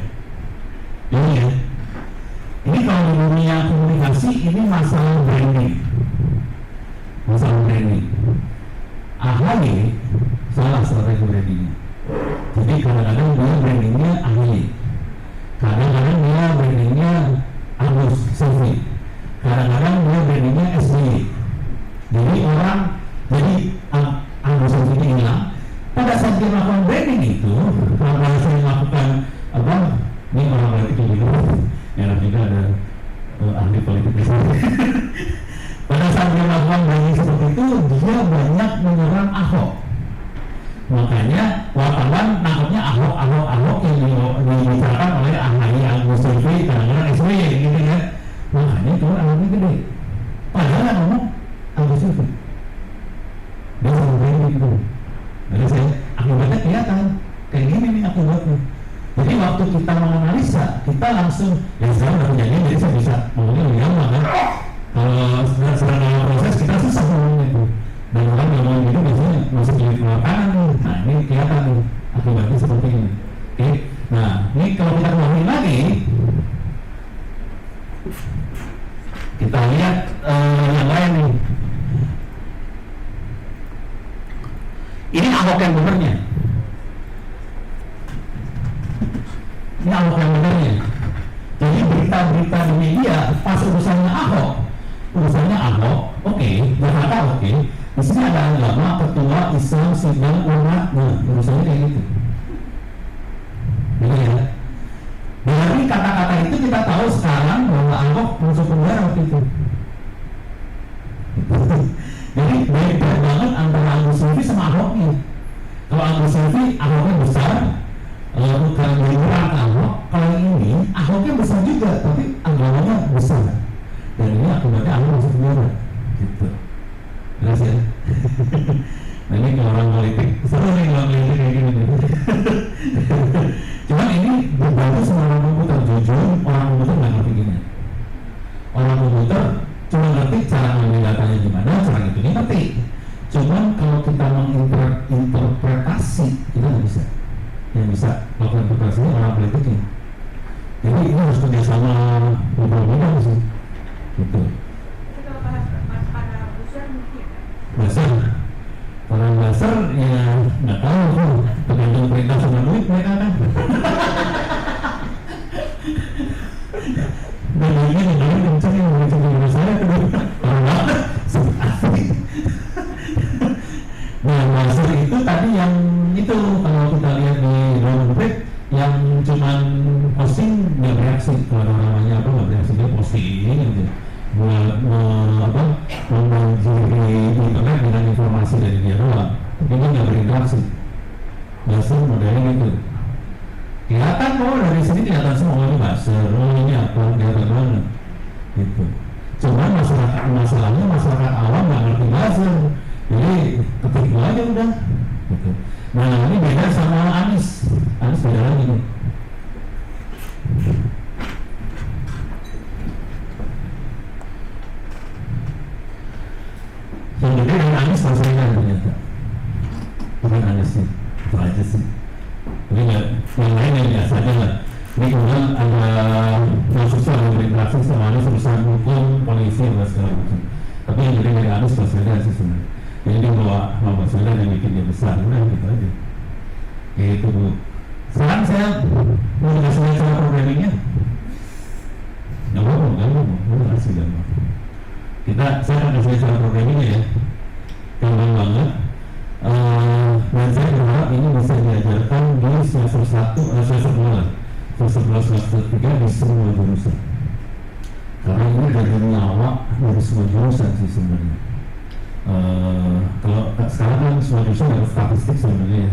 Ini kalau di dunia komunikasi ini masalah branding. AHY salah strategi brandingnya. Jadi kadang-kadang dia brandingnya AHY, kadang-kadang dia brandingnya Agus Silvi, kadang-kadang dia brandingnya SBY. Jadi Agus Silvi ini hilang. Pada saat dia melakukan branding itu, kalau saya melakukan ini orang politik gitu, yang juga ada ahli politik di sini. Pada saat dia melakukan branding seperti itu, dia banyak menyerang Ahok. Makanya wartawan nangkapnya Ahok yang dibicarakan oleh AHY, Agus Silvi, kadang-kadang SBY gitu ya. Makanya itu Ahoknya gede. Padahal yang ngomong Agus Silvi. Dia selalu branding gitu. Jadi akibatnya kelihatan kayak gini nih akibatnya. Jadi waktu kita menganalisa, kita langsung sekarang udah kejadian, jadi saya bisa ngomongnya lebih gampang kan. Kalau sedang dalam proses kita susah ngomongnya itu. Dan orang ngomong gitu biasanya masuk di luar kanan nih. Nah ini kelihatan nih akibatnya seperti ini. Oke. Nah ini kalau kita ngomongin lagi, kita lihat yang lain nih. Ini Ahok yang benernya. Ini Ahok yang benernya. Jadi berita-berita di media pas urusannya Ahok, oke, Jakarta oke. Di sini ada agama, ketua, Islam, sidang, umat, nah urusannya kayak gitu. Ini ya. Dari kata-kata itu kita tahu sekarang bahwa Ahok masuk penjara waktu itu. Jadi beda banget antara Agus Silvi sama Ahoknya. Kalau Agus Silvi, Ahoknya besar, bukan menyerang Ahok. Kalau ini, Ahoknya besar juga, tapi agamanya besar. Dan ini akibatnya Ahok masuk penjara. Gitu. Jelas ya? Nah ini kalau orang politik, seru nih kalau politik kayak gini. Cuman ini berbantu sama orang komputer. Jujur, orang komputer nggak ngerti gini. Orang komputer cuma ngerti cara mengambil datanya gimana, cara ngitungnya ngerti. Cuman kalau kita menginterpretasi, kita nggak bisa. Yang bisa melakukan interpretasinya orang politiknya. Jadi ini harus kerjasama beberapa sih. Gitu. Kalau para besar mungkin Besar, orang besar ya nggak tahu tuh, tergantung perintah sama duit mereka kan. Dan ini negara kencang yang mengencang di saya tuh orang banget asli. Nah besar itu tadi yang itu kalau kita lihat di dompet yang cuman posting nggak bereaksi, kalau namanya apa nggak bereaksi, dia posting gitu. Membanjiri internet dengan informasi dari dia doang, tapi dia nggak berinteraksi. Buzzer modelnya gitu. Kelihatan kok dari sini kelihatan semua ini buzzer, ini apa, kelihatan banget. Gitu. Cuman masalahnya masyarakat awam nggak ngerti buzzer, jadi ketik aja udah. Gitu. Nah ini beda sama Anies beda lagi nih. Yang beda dengan Anies Baswedan ternyata. Bukan Anies sih, itu aja sih. Tapi yang lain yang biasa aja lah. Ini kemudian ada yang susah berinteraksi sama Anies, urusan hukum, polisi, dan segala macam. Tapi yang beda dari Anies Baswedan sih sebenarnya. Jadi dia bawa Baswedan yang bikin dia besar, udah gitu aja. Gitu Bu. Sekarang saya mau dikasih cara programmingnya. Nggak mau kasih gambar. Saya akan kasih cara programmingnya ya, gampang banget. Dan saya berharap ini bisa diajarkan di semester 1, semester 3 di semua jurusan. Karena ini dari nyawa dari semua jurusan sih sebenarnya. Kalau sekarang kan semua jurusan ada statistik sebenarnya.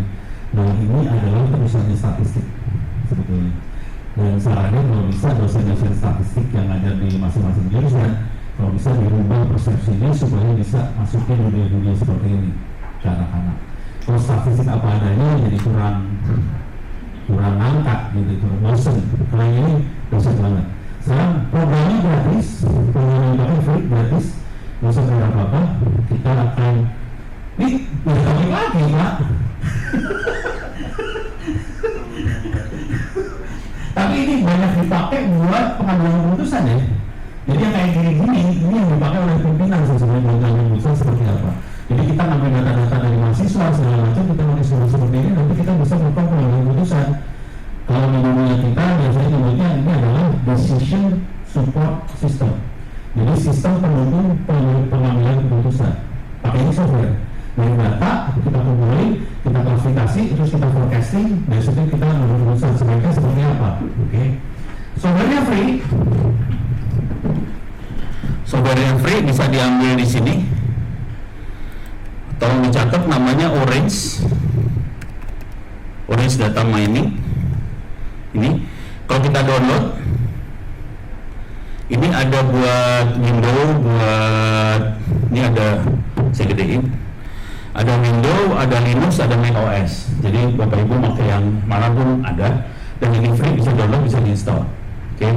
Nah ini adalah terusannya statistik sebetulnya. Dan sarannya kalau bisa dosen-dosen statistik yang ada di masing-masing jurusan, kalau bisa dirubah persepsinya supaya bisa masukin dunia-dunia seperti ini ke anak-anak. Kalau statistik apa adanya jadi kurang ngangkat gitu, kurang dosen. Karena ini dosen banget. Sekarang programnya gratis, programnya free gratis. nggak usah berharap apa-apa, kita akan ini udah kembali lagi Pak. Tapi ini banyak dipakai buat pengambilan keputusan ya. Jadi yang kayak gini-gini, ini yang dipakai oleh pimpinan sebenarnya buat pengambilan keputusan seperti apa. Jadi kita ngambil data-data dari mahasiswa segala macam, kita pakai seperti ini, nanti kita bisa melakukan pengambilan keputusan. Kalau menurut kita biasanya nyebutnya ini adalah decision support system. Jadi sistem pendukung pengambilan keputusan. Pakai ini software. Dari data kita kumpulin, kita klasifikasi, terus kita forecasting, dan setelah kita mengambil keputusan sebaiknya seperti apa. Oke. Softwarenya free. Software yang free bisa diambil di sini. Tolong dicatat namanya Orange Data Mining. Ini kalau kita download, ini ada buat Windows, ini ada, saya gedein, ada Windows, ada Linux, ada Mac OS. Jadi Bapak Ibu pakai yang manapun ada, dan ini free, bisa download, bisa diinstal. Oke.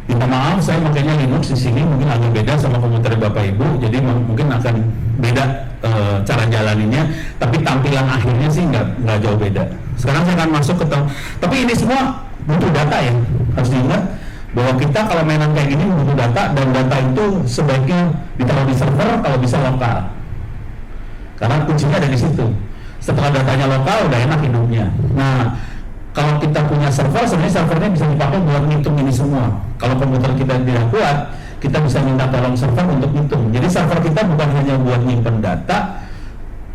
Minta maaf, saya makanya Linux di sini mungkin agak beda sama komputer Bapak Ibu, jadi mungkin akan beda cara jalaninya, tapi tampilan akhirnya sih nggak jauh beda. Sekarang saya akan masuk ke tapi ini semua butuh data ya, harus diingat bahwa kita kalau mainan kayak gini butuh data, dan data itu sebaiknya ditaruh di server, kalau bisa lokal, karena kuncinya ada di situ. Setelah datanya lokal, udah enak hidupnya. Nah, kalau kita punya server, sebenarnya servernya bisa dipakai buat ngitung ini semua. Kalau komputer kita tidak kuat, kita bisa minta tolong server untuk ngitung. Jadi server kita bukan hanya buat nyimpen data,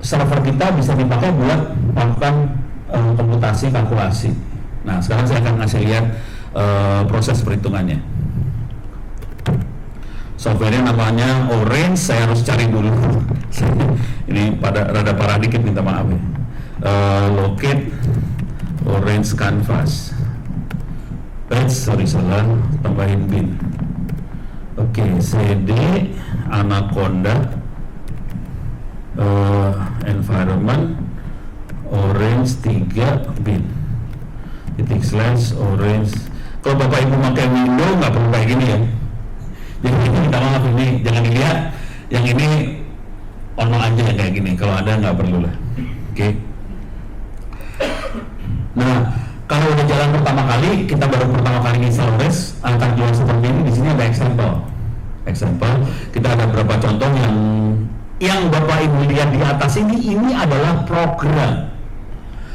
server kita bisa dipakai buat melakukan komputasi, kalkulasi. Nah, sekarang saya akan ngasih lihat proses perhitungannya. Softwarenya namanya Orange, saya harus cari dulu. Ini rada parah dikit, minta maaf ya. Locate Orange Canvas. Salah, tambahin bin. Oke, CD Anaconda environment Orange 3 bin. Titik slash Orange. Kalau Bapak Ibu pakai Windows nggak perlu kayak gini ya. Jadi minta maaf, ini jangan dilihat. Yang ini ono aja kayak gini. Kalau ada nggak perlu lah. Oke. Nah, kalau udah jalan pertama kali, kita baru pertama kali install Orange, angkat jual seperti ini. Di sini ada example. Kita ada beberapa contoh yang Bapak Ibu lihat di atas ini adalah program.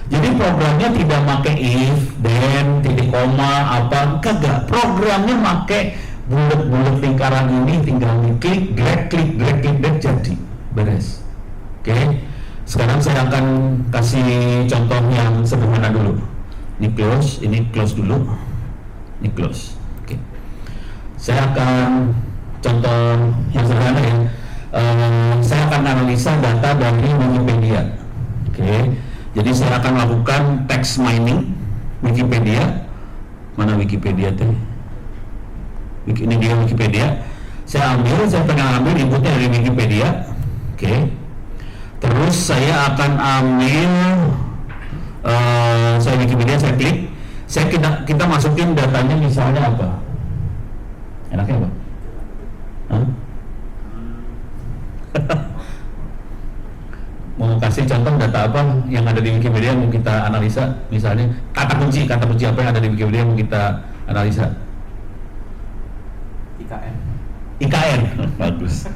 Jadi programnya tidak pakai if, then, titik koma, apa, kagak. Programnya pakai bulat-bulat lingkaran ini, tinggal klik, drag, jadi beres. Oke. Sekarang saya akan kasih contoh yang sederhana dulu. Ini close dulu. Ini close. Oke. Saya akan contoh yang sederhana ya. Saya akan analisa data dari Wikipedia. Oke. Jadi saya akan lakukan text mining Wikipedia. Mana Wikipedia teh? Ini dia Wikipedia. Saya pengen ambil inputnya dari Wikipedia. Oke. Terus saya akan ambil saya Wikipedia, saya klik. Kita masukin datanya, misalnya apa? Enaknya apa? Mau kasih contoh data apa yang ada di Wikipedia mau kita analisa, misalnya kata kunci apa yang ada di Wikipedia mau kita analisa. IKN bagus.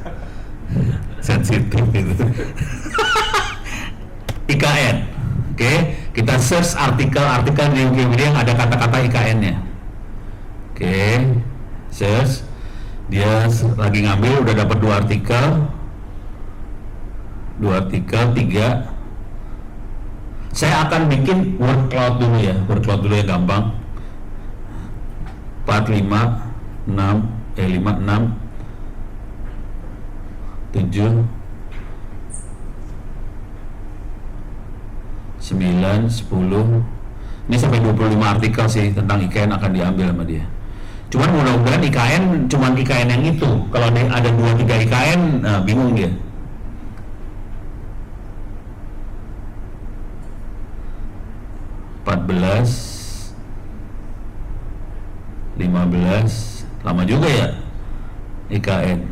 Sensitif gitu. IKN. Oke, kita search artikel di Wikipedia yang ada kata-kata IKN-nya. Oke, search. Dia lagi ngambil, udah dapat 2 artikel, 3. Saya akan bikin word cloud dulu ya, yang gampang. 4, 5, 6, 7, 9, 10. Ini sampai 25 artikel sih tentang IKN akan diambil sama dia. Cuman mudah-mudahan cuman IKN yang itu. Kalau ada 2-3 IKN, bingung dia. 14, 15, lama juga ya IKN.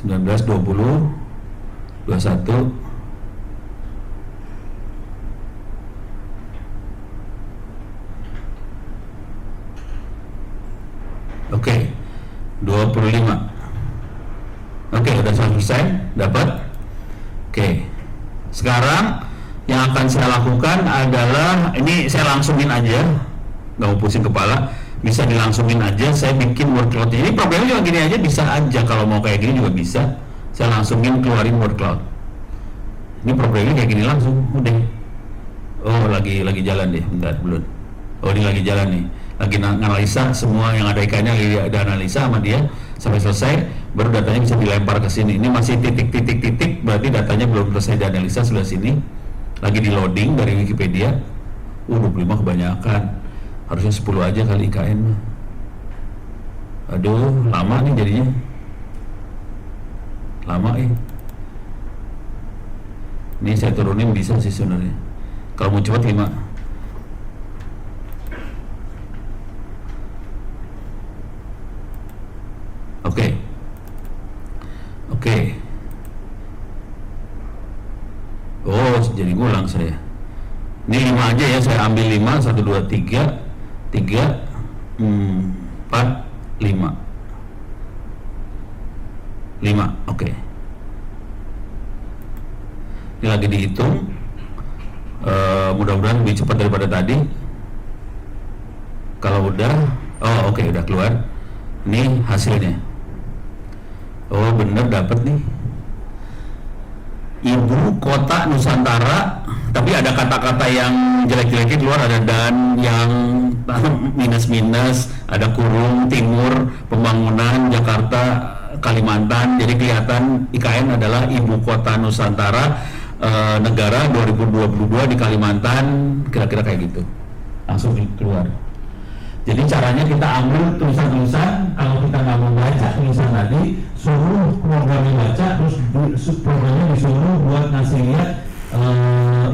19, 20, 21. Oke, 25. Oke, udah selesai, dapat. Oke, sekarang yang akan saya lakukan adalah ini saya langsungin aja, nggak mau pusing kepala, bisa dilangsungin aja. Saya bikin word cloud ini, problemnya juga gini aja bisa aja, kalau mau kayak gini juga bisa. Saya langsungin keluarin word cloud. Ini problemnya kayak gini langsung, udah. Oh, lagi jalan deh, bentar belum. Oh, ini lagi jalan nih. Lagi analisa semua yang ada ikannya, lagi ada analisa sama dia sampai selesai, baru datanya bisa dilempar ke sini. Ini masih titik, berarti datanya belum selesai dianalisa sebelah sini. Lagi di loading dari Wikipedia. 25 kebanyakan. Harusnya 10 aja kali IKN mah. Aduh, lama nih jadinya. Lama ya. Ini saya turunin bisa sih sebenarnya. Kalau mau cepat 5. Oke. Oh, jadi ngulang saya. Ini 5 aja ya, saya ambil 5, 1, 2, 3, 4, 5. 5, oke. Ini lagi dihitung. Mudah-mudahan lebih cepat daripada tadi. Kalau udah, oke, udah keluar. Ini hasilnya. Oh, bener dapet nih. Ibu kota Nusantara, tapi ada kata-kata yang jelek-jeleknya keluar, ada dan yang minus-minus, ada kurung, timur, pembangunan, Jakarta, Kalimantan. Jadi kelihatan IKN adalah ibu kota Nusantara, negara 2022 di Kalimantan, kira-kira kayak gitu. Langsung keluar. Jadi caranya kita ambil tulisan-tulisan, kalau kita nggak mau baca tulisan tadi, suruh programnya baca, terus programnya disuruh buat ngasih lihat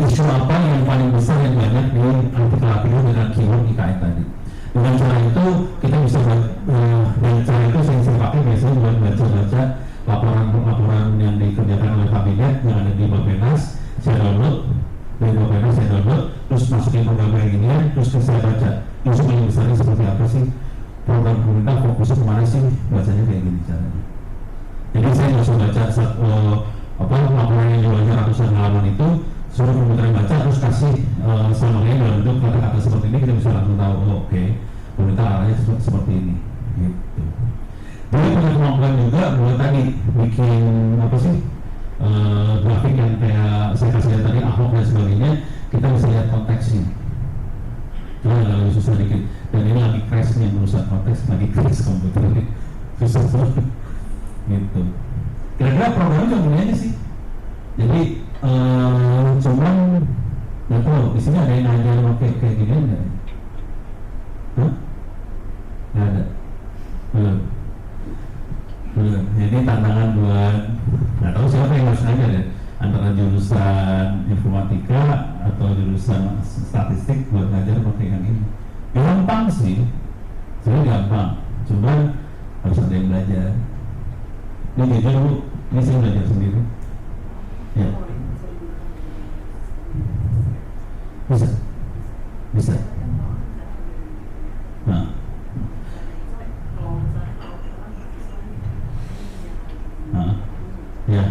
isu apa yang paling besar yang banyak di artikel-artikel dengan keyword IKN tadi. Dengan cara itu kita bisa dengan cara itu saya pakai biasanya buat baca-baca laporan-laporan yang dikerjakan oleh kabinet yang ada di Bappenas. Saya download dari Bappenas, saya download, terus masukin program kayak gini, terus saya baca. Isu paling besarnya seperti apa sih? Program pemerintah fokusnya kemana sih? Bacanya kayak gini caranya. Jadi saya nggak usah baca laporan yang jumlahnya ratusan halaman itu, suruh komputer baca terus kasih summary dalam bentuk kata-kata seperti ini, kita bisa langsung tahu oke, pemerintah arahnya seperti ini. Gitu. Jadi punya kemampuan juga mulai tadi bikin grafik yang kayak saya kasih lihat tadi, Ahok dan sebagainya, kita bisa lihat konteksnya. Cuma agak susah dikit, dan ini lagi crash nih, merusak konteks, lagi crash komputer, susah banget gitu. Kira-kira programnya cuma ini aja sih. Jadi cuman nggak tahu, di sini ada yang ngajar pakai kayak gini nggak? Nggak ada. Belum. Jadi tantangan buat nggak tahu siapa yang harus ngajar ya, antara jurusan informatika atau jurusan statistik buat ngajar pakai yang ini. Gampang sih, sebenarnya gampang, cuman harus ada yang belajar. Ini jujur Bu, ini saya belajar sendiri. Ya. Bisa. Nah. Ya.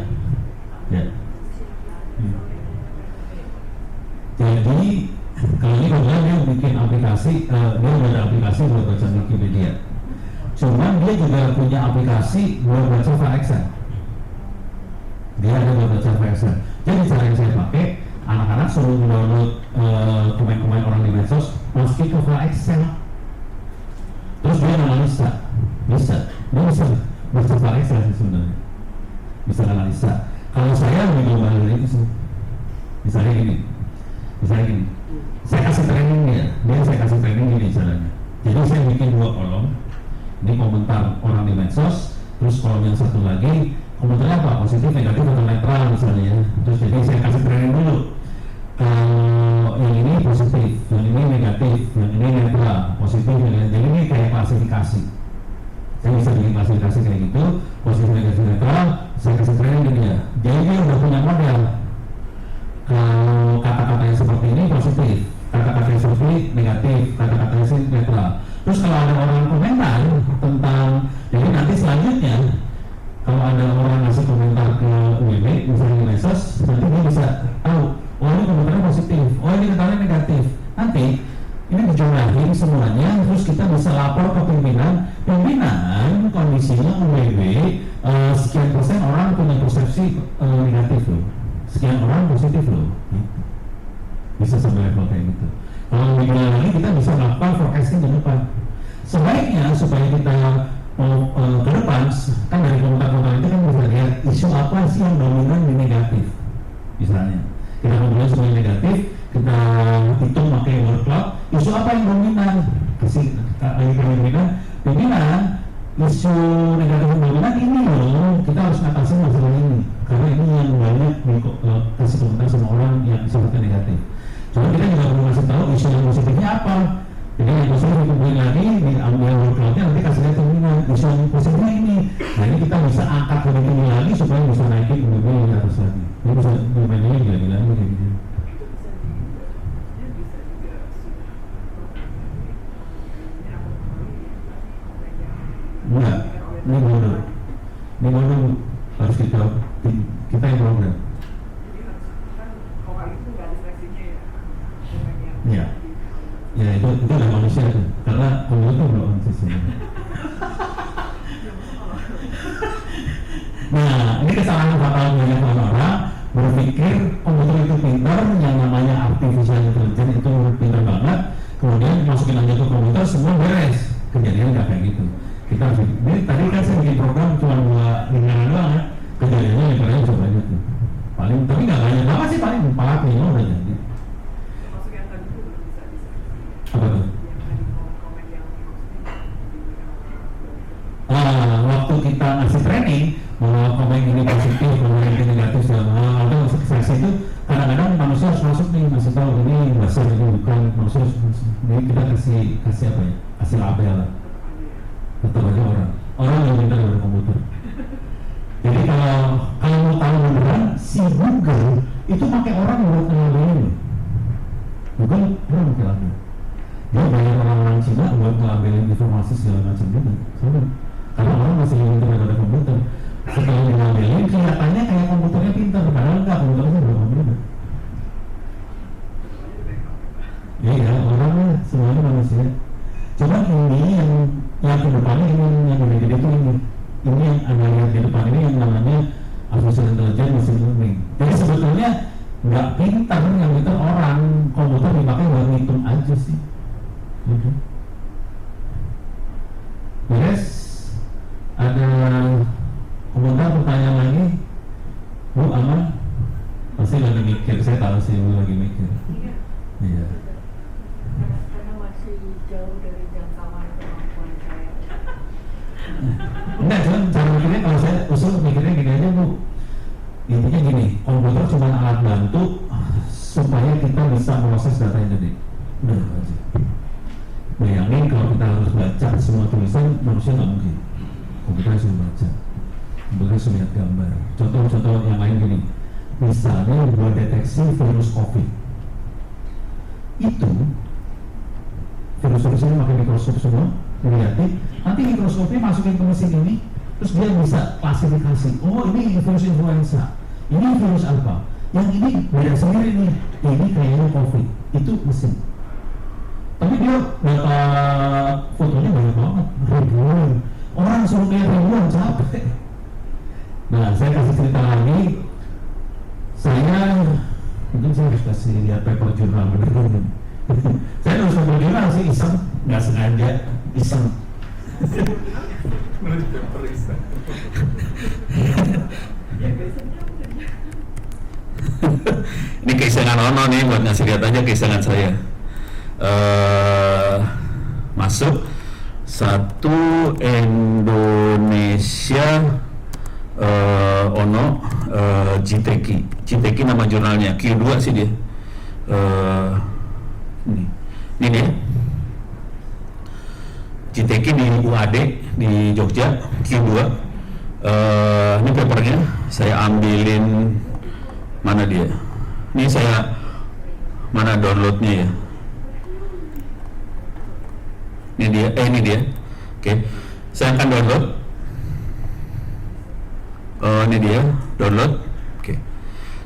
Jadi kalau ini kemudian dia bikin aplikasi, dia ada aplikasi buat baca Wikipedia. Cuman dia juga punya aplikasi buat baca file Excel. Dia ada buat baca file Excel. Jadi cara yang saya pakai, anak-anak suruh download komen-komen orang di medsos, masukin ke file Excel. Terus dia analisa, dia bisa baca file Excel sebenarnya. Bisa analisa. Kalau saya lebih global dari itu sih. Misalnya gini, saya kasih training dia saya kasih training gini caranya. Jadi saya bikin 2 kolom. Ini komentar orang di medsos, terus kolom yang satu lagi komentarnya apa? Positif, negatif, atau netral misalnya. Terus jadi saya kasih training dulu. Kalau yang ini positif, yang ini negatif, yang ini netral, positif, negatif. Jadi ini kayak klasifikasi. Saya bisa bikin klasifikasi kayak gitu, positif, negatif, netral. sih negatif loh, sekian orang positif loh, bisa sampai level kayak gitu. Kalau lebih lagi kita bisa melakukan forecasting ke depan. Sebaiknya supaya kita ke depan, kan dari komentar-komentar itu kan bisa lihat isu apa sih yang dominan di negatif. Misalnya, kita kemudian sebagai negatif, kita hitung pakai word cloud, isu apa yang dominan? Kasih dominan, isu negatif yang dominan ini loh, kita harus atasi masalah ini. Karena ini yang banyak dikasih komentar sama orang yang sifatnya negatif. Cuma kita juga perlu kasih tahu isu yang positifnya apa. Jadi yang positif dikumpulin lagi, diambil word cloud-nya, nanti kasih lihat dominan, isu yang positifnya ini. Nah ini kita bisa angkat lebih tinggi lagi supaya bisa naikin lebih atas lagi. Ini bisa domainnya gila-gila kayak gitu. Enggak, ini bodoh harus kita yang program. Ya itu ada manusia tuh, karena komputer tuh belum sistemnya. Nah, ini kesalahan fatal banyak orang berpikir komputer itu pintar, yang namanya artificial intelligence itu pintar banget, kemudian masukin aja ke komputer semua beres. Kejadian nggak kayak gitu. Kita harus, ini tadi kan saya bikin program cuma 2 lingkaran doang ya, kejadiannya lingkarannya coba aja tuh. Paling, tapi nggak banyak banget sih, paling 4-5 udah jadi. Apa tuh? Waktu kita ngasih training bahwa komen ini positif, komen ini negatif, atau sukses itu kadang-kadang manusia harus masuk nih, ngasih tahu ini bahasa ini bukan, manusia harus masuk. Jadi kita kasih apa ya? Kasih label lah. Tetap aja orang yang minta dari komputer. Jadi kalau mau tahu beneran, si Google itu pakai orang buat ngelabelin. Google orang pakai label. Dia bayar orang-orang Cina buat ngelabelin informasi segala macam gitu. Karena orang masih ingin daripada komputer. Setelah ngelabelin, kelihatannya kayak komputernya pintar, padahal enggak, komputernya belum komputer. Iya, orangnya semuanya manusia. Cuma ini yang ke depannya ini yang gede-gede itu ini yang Anda lihat di depan ini yang namanya artificial intelligence machine learning. Jadi sebetulnya nggak pintar, yang pintar orang, komputer dipakai buat ngitung aja sih. Beres, ada komentar pertanyaan lagi, Bu Aman? Pasti lagi mikir, saya tahu sih Bu lagi mikir. Iya. Karena masih jauh dari jangkauan kemampuan saya. Enggak, cuman cara mikirnya kalau saya usul mikirnya gini aja Bu. Intinya gini, komputer cuma alat bantu supaya kita bisa proses data yang gede. Udah aja. Bayangin kalau kita harus baca semua tulisan, manusia nggak mungkin. Komputer harus membaca, komputer harus melihat gambar. Contoh-contoh yang lain gini, misalnya buat deteksi virus COVID, itu virus-virus ini pakai mikroskop semua, dilihatin, nanti mikroskopnya masukin ke mesin ini, terus dia bisa klasifikasi. Oh ini virus influenza, ini virus apa? Yang ini beda sendiri nih, ini kayaknya COVID. Itu mesin. Tapi dia data fotonya banyak banget, ribuan. Orang suruh kayak ribuan capek. Nah, saya kasih cerita lagi. Mungkin saya harus kasih lihat paper jurnal bener. Saya harus paper jurnal sih, iseng, nggak sengaja, iseng. Ini keisengan Ono nih, buat ngasih lihat aja keisengan saya. Masuk satu Indonesia Ono Jiteki nama jurnalnya Q2 sih dia. Ini dia Jiteki di UAD di Jogja Q2. Ini papernya saya ambilin, mana dia? Ini saya mana downloadnya ya? Ini dia. Oke. Saya akan download. Ini dia, download. Oke.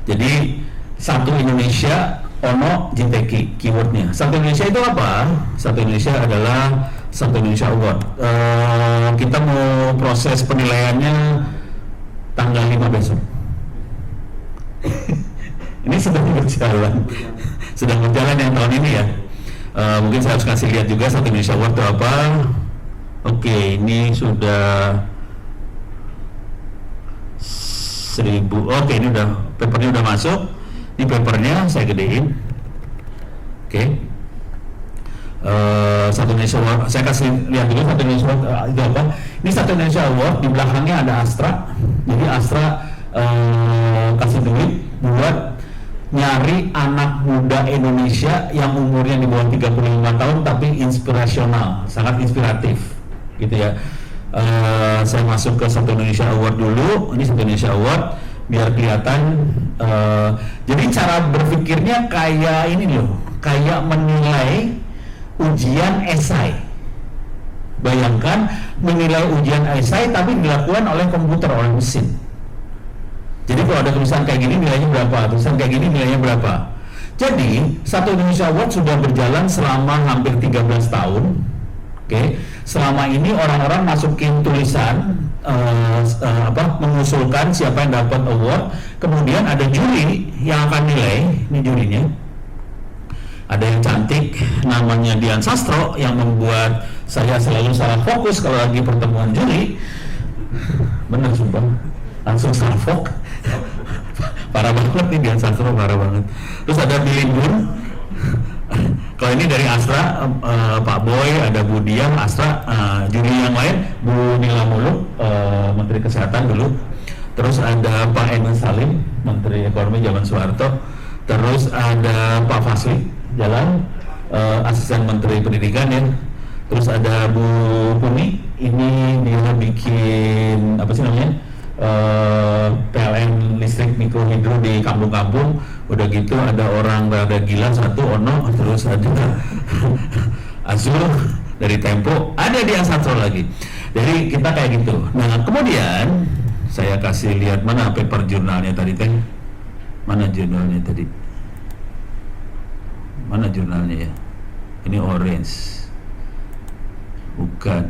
Jadi satu Indonesia Ono Jiteki keywordnya. Satu Indonesia itu apa? Satu Indonesia adalah Satu Indonesia Award. Kita mau proses penilaiannya tanggal 5 besok. sedang berjalan. Sedang berjalan yang tahun ini ya. Mungkin saya harus kasih lihat juga Satu Indonesia Award itu apa. Oke, ini sudah 1000. Oke, ini udah papernya udah masuk. Ini papernya saya gedein. Oke. Satu Indonesia Award, saya kasih lihat dulu Satu Indonesia Award itu apa. Ini Satu Indonesia Award, di belakangnya ada Astra. Jadi Astra kasih duit buat nyari anak muda Indonesia yang umurnya di bawah 35 tahun tapi inspirasional, sangat inspiratif gitu ya. Saya masuk ke Satu Indonesia Award dulu. Ini Satu Indonesia Award biar kelihatan. Jadi cara berpikirnya kayak ini loh, kayak menilai ujian esai. Bayangkan menilai ujian esai tapi dilakukan oleh komputer, oleh mesin. Jadi kalau ada tulisan kayak gini nilainya berapa, tulisan kayak gini nilainya berapa. Jadi Satu Indonesia Award sudah berjalan selama hampir 13 tahun. Oke. Selama ini orang-orang masukin tulisan mengusulkan siapa yang dapat award, kemudian ada juri yang akan nilai. Ini jurinya. Ada yang cantik, namanya Dian Sastro, yang membuat saya selalu salah fokus kalau lagi pertemuan juri. Bener sumpah, langsung salah fokus. Parah banget nih Dian Sastro, parah banget. Terus ada Billy Boon. Kalau ini dari Astra, Pak Boy, ada Bu Dian, Astra. Juri yang lain, Bu Nila Muluk, Menteri Kesehatan dulu. Terus ada Pak Emil Salim, Menteri Ekonomi zaman Soeharto. Terus ada Pak Fasli Jalan, Asisten Menteri Pendidikan ya. Terus ada Bu Puni, ini dia bikin apa sih namanya, PLN listrik mikrohidro di kampung-kampung. Udah gitu ada orang rada gila satu, Ono. Terus ada Azul dari Tempo, ada Dian Sastro lagi. Jadi kita kayak gitu. Nah kemudian saya kasih lihat mana paper jurnalnya tadi teh. Mana jurnalnya tadi? Mana jurnalnya ya? Ini orange. Bukan.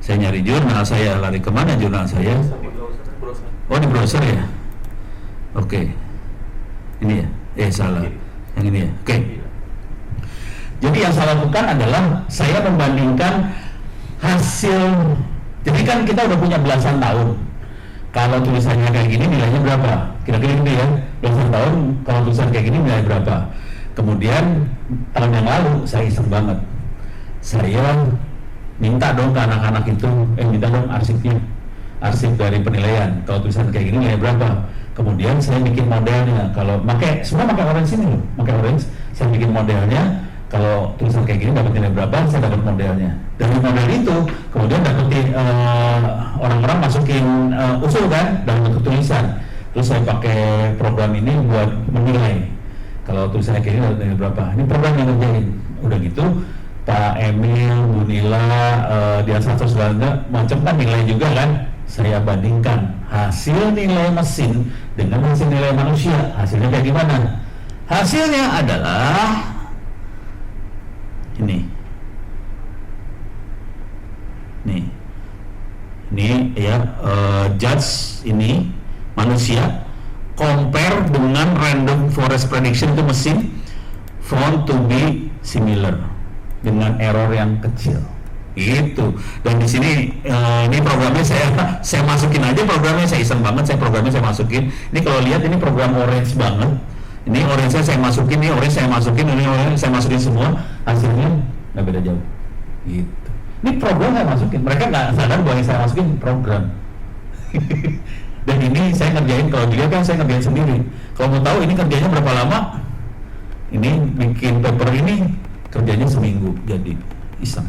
Saya nyari jurnal saya, lari kemana jurnal saya? Oh di browser ya? Oke. Ini ya? Salah. Yang ini ya? Oke. Jadi yang saya lakukan adalah saya membandingkan hasil. Jadi kan kita udah punya belasan tahun. Kalau tulisannya kayak gini nilainya berapa? Kira-kira gitu ya. Belasan tahun kalau tulisan kayak gini nilai berapa? Kemudian tahun yang lalu saya iseng banget. Saya minta dong ke anak-anak itu, minta dong arsipnya, arsip dari penilaian. Kalau tulisan kayak gini nilai berapa? Kemudian saya bikin modelnya. Kalau semua pakai orange ini loh, pakai orange. Saya bikin modelnya. Kalau tulisan kayak gini dapat nilai berapa? Saya dapat modelnya. Dari model itu, kemudian dapetin orang-orang masukin usul kan dalam bentuk tulisan. Terus saya pakai program ini buat menilai. Kalau tulisannya kayak gini dapat nilai berapa? Ini program yang ngerjain. Udah gitu, Pak Emil, Bu Nila, Dian Sastro segala macam kan nilai juga kan. Saya bandingkan hasil nilai mesin dengan hasil nilai manusia. Hasilnya kayak gimana? Hasilnya adalah ini. Ini ya, judge ini manusia compare dengan random forest prediction itu mesin found to be similar dengan error yang kecil. Itu. Dan di sini ini programnya saya masukin aja programnya, saya iseng banget, programnya saya masukin. Ini kalau lihat ini program orange banget. Ini orange saya masukin, ini orange saya masukin, ini orange saya masukin semua, hasilnya nggak beda jauh. Gitu. Ini program saya masukin, mereka nggak sadar bahwa yang saya masukin program. Dan ini saya ngerjain, kalau dilihat kan saya ngerjain sendiri. Kalau mau tahu ini kerjanya berapa lama? Ini bikin paper ini kerjanya seminggu, jadi iseng.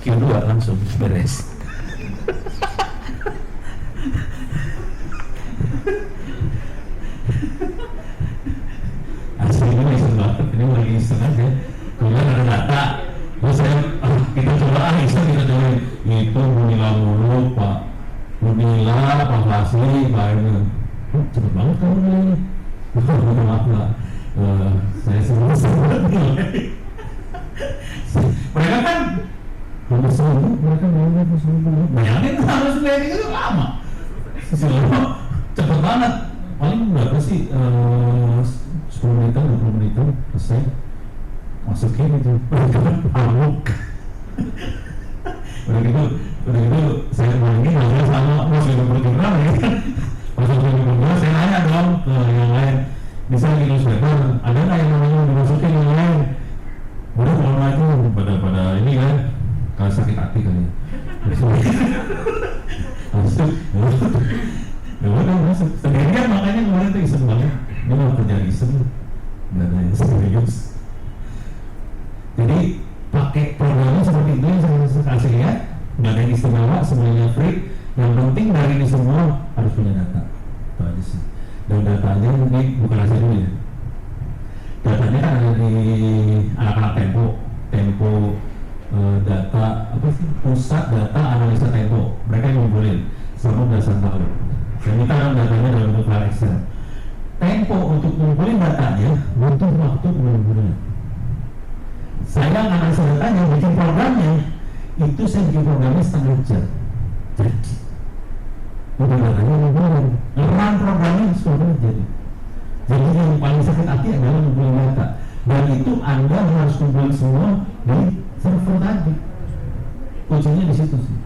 Q2 langsung beres. Asli ini iseng banget, ini lagi iseng aja. Kemudian ada data, terus kita coba itu Bunila Muluk, Pak Bunila, Pak Fasli, Pak Emil. Cepet banget kamu nilainya. Maaf lah, saya semua nilai. Mereka kan hampir seminggu, mereka nilainya seminggu. Bayangin harus nilai itu lama. Cepet banget. Paling berapa sih? 10 menitan, 20 menitan, selesai masukin itu, amuk. udah gitu saya ngomongin ngobrol sama Mas Gubernur Jurnal ya kan. Mas Gubernur saya nanya dong ke yang lain, bisa di newspaper ada nggak yang namanya dimasukin yang lain? Udah kalau itu pada ini kan, kalau sakit hati kan ya. Ya udah masuk sendirian, makanya kemarin tuh iseng banget. Ini mau kerja iseng, nggak ada yang serius. Jadi pakai programnya seperti itu yang saya kasih lihat, nggak ada yang istimewa, semuanya free. Yang penting dari ini semua harus punya data, itu aja sih. Dan datanya ini bukan hasil dulu ya. Datanya kan ada di anak-anak Tempo data apa sih, pusat data analisa Tempo. Mereka yang ngumpulin selama belasan tahun. Saya minta datanya dalam bentuk file Excel. Tempo untuk ngumpulin datanya butuh waktu bulan-bulan. Saya analisa datanya, bikin programnya itu saya bikin programnya setengah jam. Jadi udah datanya ngumpulin, ngerang programnya sudah jadi. Jadi yang paling sakit hati adalah ngumpulin data, dan itu Anda harus kumpulin semua di server tadi. Kuncinya di situ sih.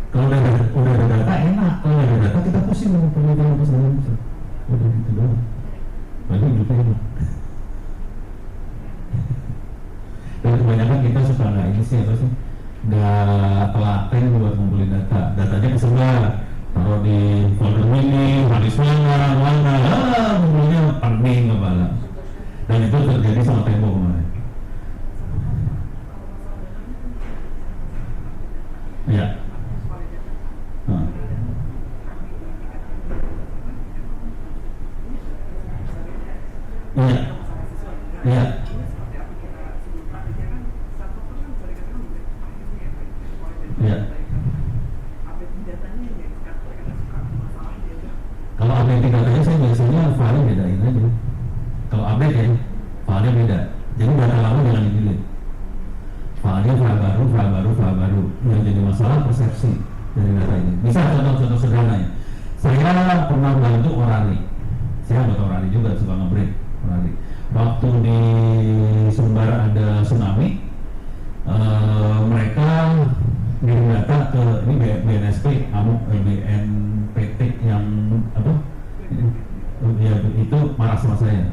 Kalau udah ada data enak, kalau ada data kita pusing ngumpulin data segala macam. Udah gitu doang. Bagi juga enak. Dan kebanyakan kita suka nggak ini sih apa sih? Nggak telaten buat ngumpulin data. Datanya kesebar, taruh di folder ini, hadis mana, ngumpulnya pening kepala. Dan itu terjadi sama Tempo kemarin. Ya. Iya. Iya. Ya. Kalau update datanya saya biasanya file bedain aja. Kalau update ya, file beda. Jadi data lama jangan di-delete. File baru. Yang jadi masalah persepsi dari data ini. Bisa contoh-contoh sederhana ya. Saya pernah bantu Orari. Saya anggota Orari juga, suka nge-break Orari. Waktu di Sumbar ada tsunami, mereka ngirim data ke ini BNSP, BNPT yang apa? Ya itu marah sama saya.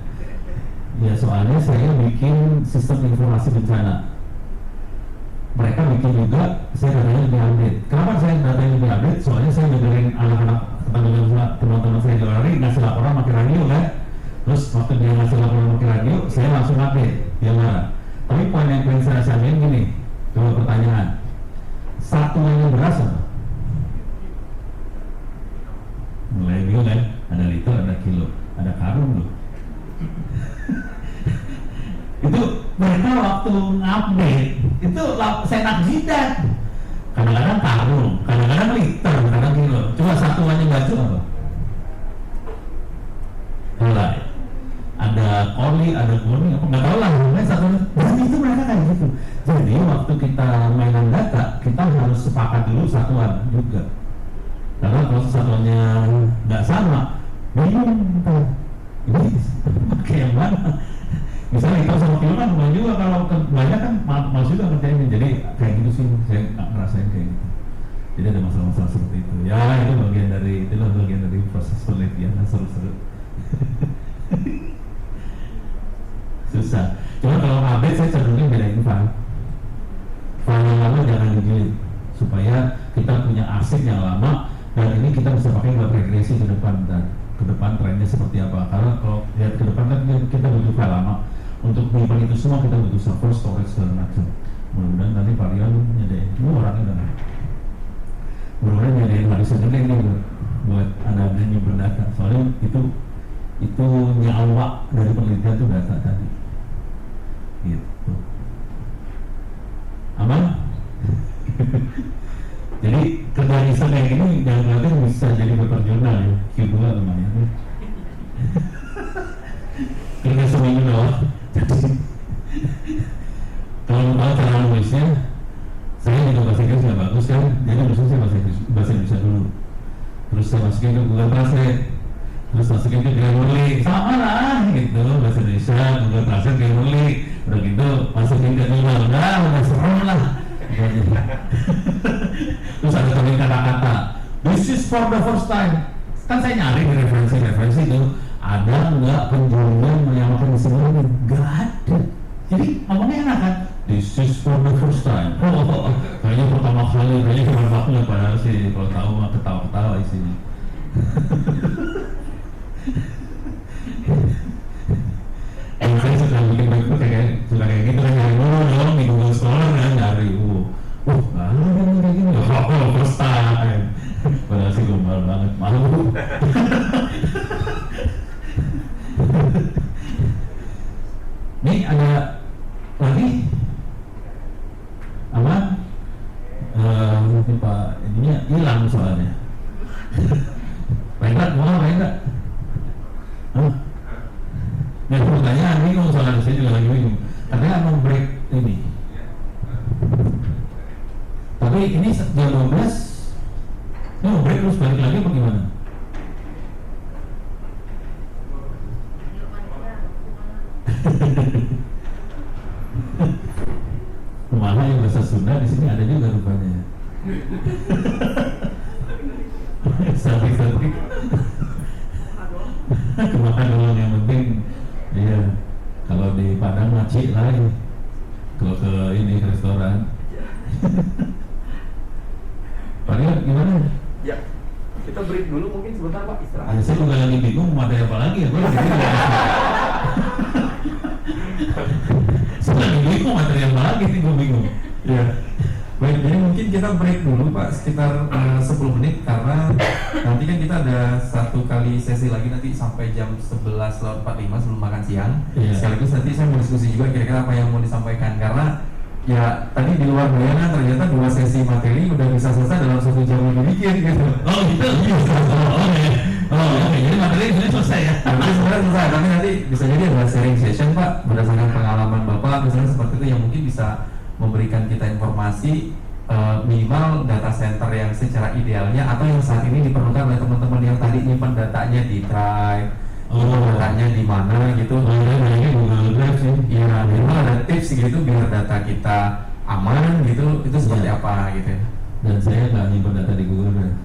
Ya soalnya saya bikin sistem informasi bencana. Mereka bikin juga, saya datanya lebih update. Kenapa saya datanya lebih update? Soalnya saya dengerin anak-anak teman-teman saya di Orari ngasih laporan pakai radio kan. Terus waktu dia ngasih laporan pakai radio, saya langsung update. Dia marah. Tapi poin yang pengen saya sampaikan gini, kalau pertanyaan, satuannya beras apa? Mulai bingung kan? Ada liter, ada kilo, ada karung loh. Itu mereka waktu ngupdate itu saya nak jidat. Kadang-kadang karung, kadang-kadang liter, kadang kilo. Coba satuannya baju apa? Helai. Ada koli, ada kuning, apa nggak tahu lah. Satuannya. Dan itu mereka kayak gitu. Jadi waktu kita mainan data, kita harus sepakat dulu satuan juga. Karena kalau satuannya nggak sama, bingung. Ini pakai yang mana? Misalnya kita sama kilo kan lumayan juga, kalau banyak kan malas juga kerjain. Jadi kayak gitu sih, saya nggak ngerasain kayak gitu. Jadi ada masalah-masalah seperti itu. Ya itu bagian dari proses penelitian, seru-seru. Susah. Cuma kalau update saya cenderungnya bedain file yang lama jangan di-delete supaya kita punya arsip yang lama, dan ini kita bisa pakai buat regresi ke depan, dan ke depan trennya seperti apa. Karena kalau lihat ke depan kan kita butuh file lama. Untuk menyimpan itu semua kita butuh server, storage, segala macam. Mudah-mudahan nanti Varian nyediain, orangnya udah mudah-mudahan nyediain hari Senin ini buat anda nyimpen data. Soalnya itu nyawa dari penelitian itu data tadi. Gitu. Aman? Jadi kerjaan iseng kayak gini jangan berarti bisa jadi paper jurnal ya, Q2 namanya. Kerja seminggu doang. Kalau mau tahu cara nulisnya, saya juga bahasa Inggris nggak bagus kan, jadi nulisnya saya bahasa Indonesia dulu. Terus saya masukin ke Google Translate, terus terus masukin ke Grammarly, sama lah gitu, bahasa Indonesia, Google Translate Grammarly, udah gitu masukin ke email, udah serem lah. Terus ada tambahin kata-kata, this is for the first time. Kan saya nyari di referensi itu, ada nggak penjualan menyamakan disebutnya? Nggak ada. Jadi ngomongnya enak kan? This is for the first time. Kayaknya pertama kali, kayaknya keren banget padahal sih kalau tahu mah ketawa-ketawa isinya. Saya suka bikin backbook kayak gitu kan, nyari dulu dong di Google Scholar kan, nyari nggak ada yang kayak gini, first time. Padahal sih gombal banget, malu. Nih ada lagi apa? Mungkin Pak ininya hilang soalnya. Baik mau baik nggak? Nah, pertanyaan bingung soalnya saya juga lagi bingung. Katanya mau break ini. Tapi ini jam 12 ini mau break terus balik lagi apa gimana? Kemana yang bahasa Sunda di sini ada juga rupanya. Sabik-sabik. Kemakan doang yang penting. Iya. Kalau di Padang macik lagi. Kalau ke ini ke restoran. Pak Rio, gimana? Ya, kita break dulu mungkin sebentar Pak, istirahat. Saya juga lagi bingung materi apa lagi ya. Saya lagi bingung materi apa lagi nih, gue bingung. Ya, baik, jadi mungkin kita break dulu Pak, sekitar 10 menit karena nanti kan kita ada satu kali sesi lagi nanti sampai jam 11:45 sebelum makan siang. Iya. Sekaligus nanti saya mau diskusi juga kira-kira apa yang mau disampaikan karena ya tadi di luar bayangan ternyata 2 sesi materi udah bisa selesai dalam 1 jam lebih dikit gitu. Oh gitu? Oke, jadi materi ini selesai ya? Nanti sebenarnya selesai, tapi nanti bisa jadi ada sharing session Pak berdasarkan pengalaman Bapak misalnya seperti itu yang mungkin bisa memberikan kita informasi minimal data center yang secara idealnya atau yang saat ini diperlukan oleh teman-teman yang tadi nyimpan datanya di Drive, datanya di mana gitu. Ini Google Drive sih. Iya, minimal ada tips gitu biar data kita aman gitu, itu seperti apa gitu. Dan saya nggak nyimpan data di Google Drive.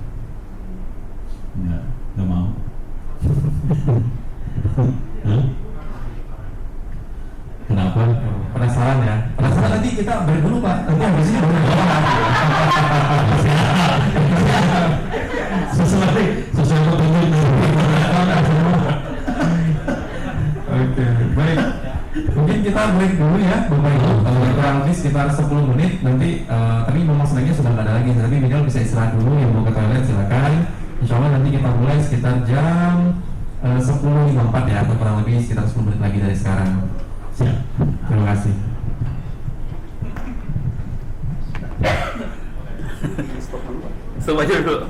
Nggak mau. Kenapa? Penasaran ya? Penasaran nanti kita break dulu Pak. Nanti habis ini baru sesuai petunjuk. Oke, baik. Mungkin kita break dulu ya, Bapak Ibu. Kurang lebih sekitar 10 menit. Nanti tadi memang sebenarnya sudah nggak ada lagi. Tapi minimal bisa istirahat dulu. Yang mau ke toilet silakan. Insya Allah nanti kita mulai sekitar jam 10.54 ya, atau kurang lebih sekitar 10 menit lagi dari sekarang. Siap. Terima kasih. Stop dulu Pak. Stop aja dulu.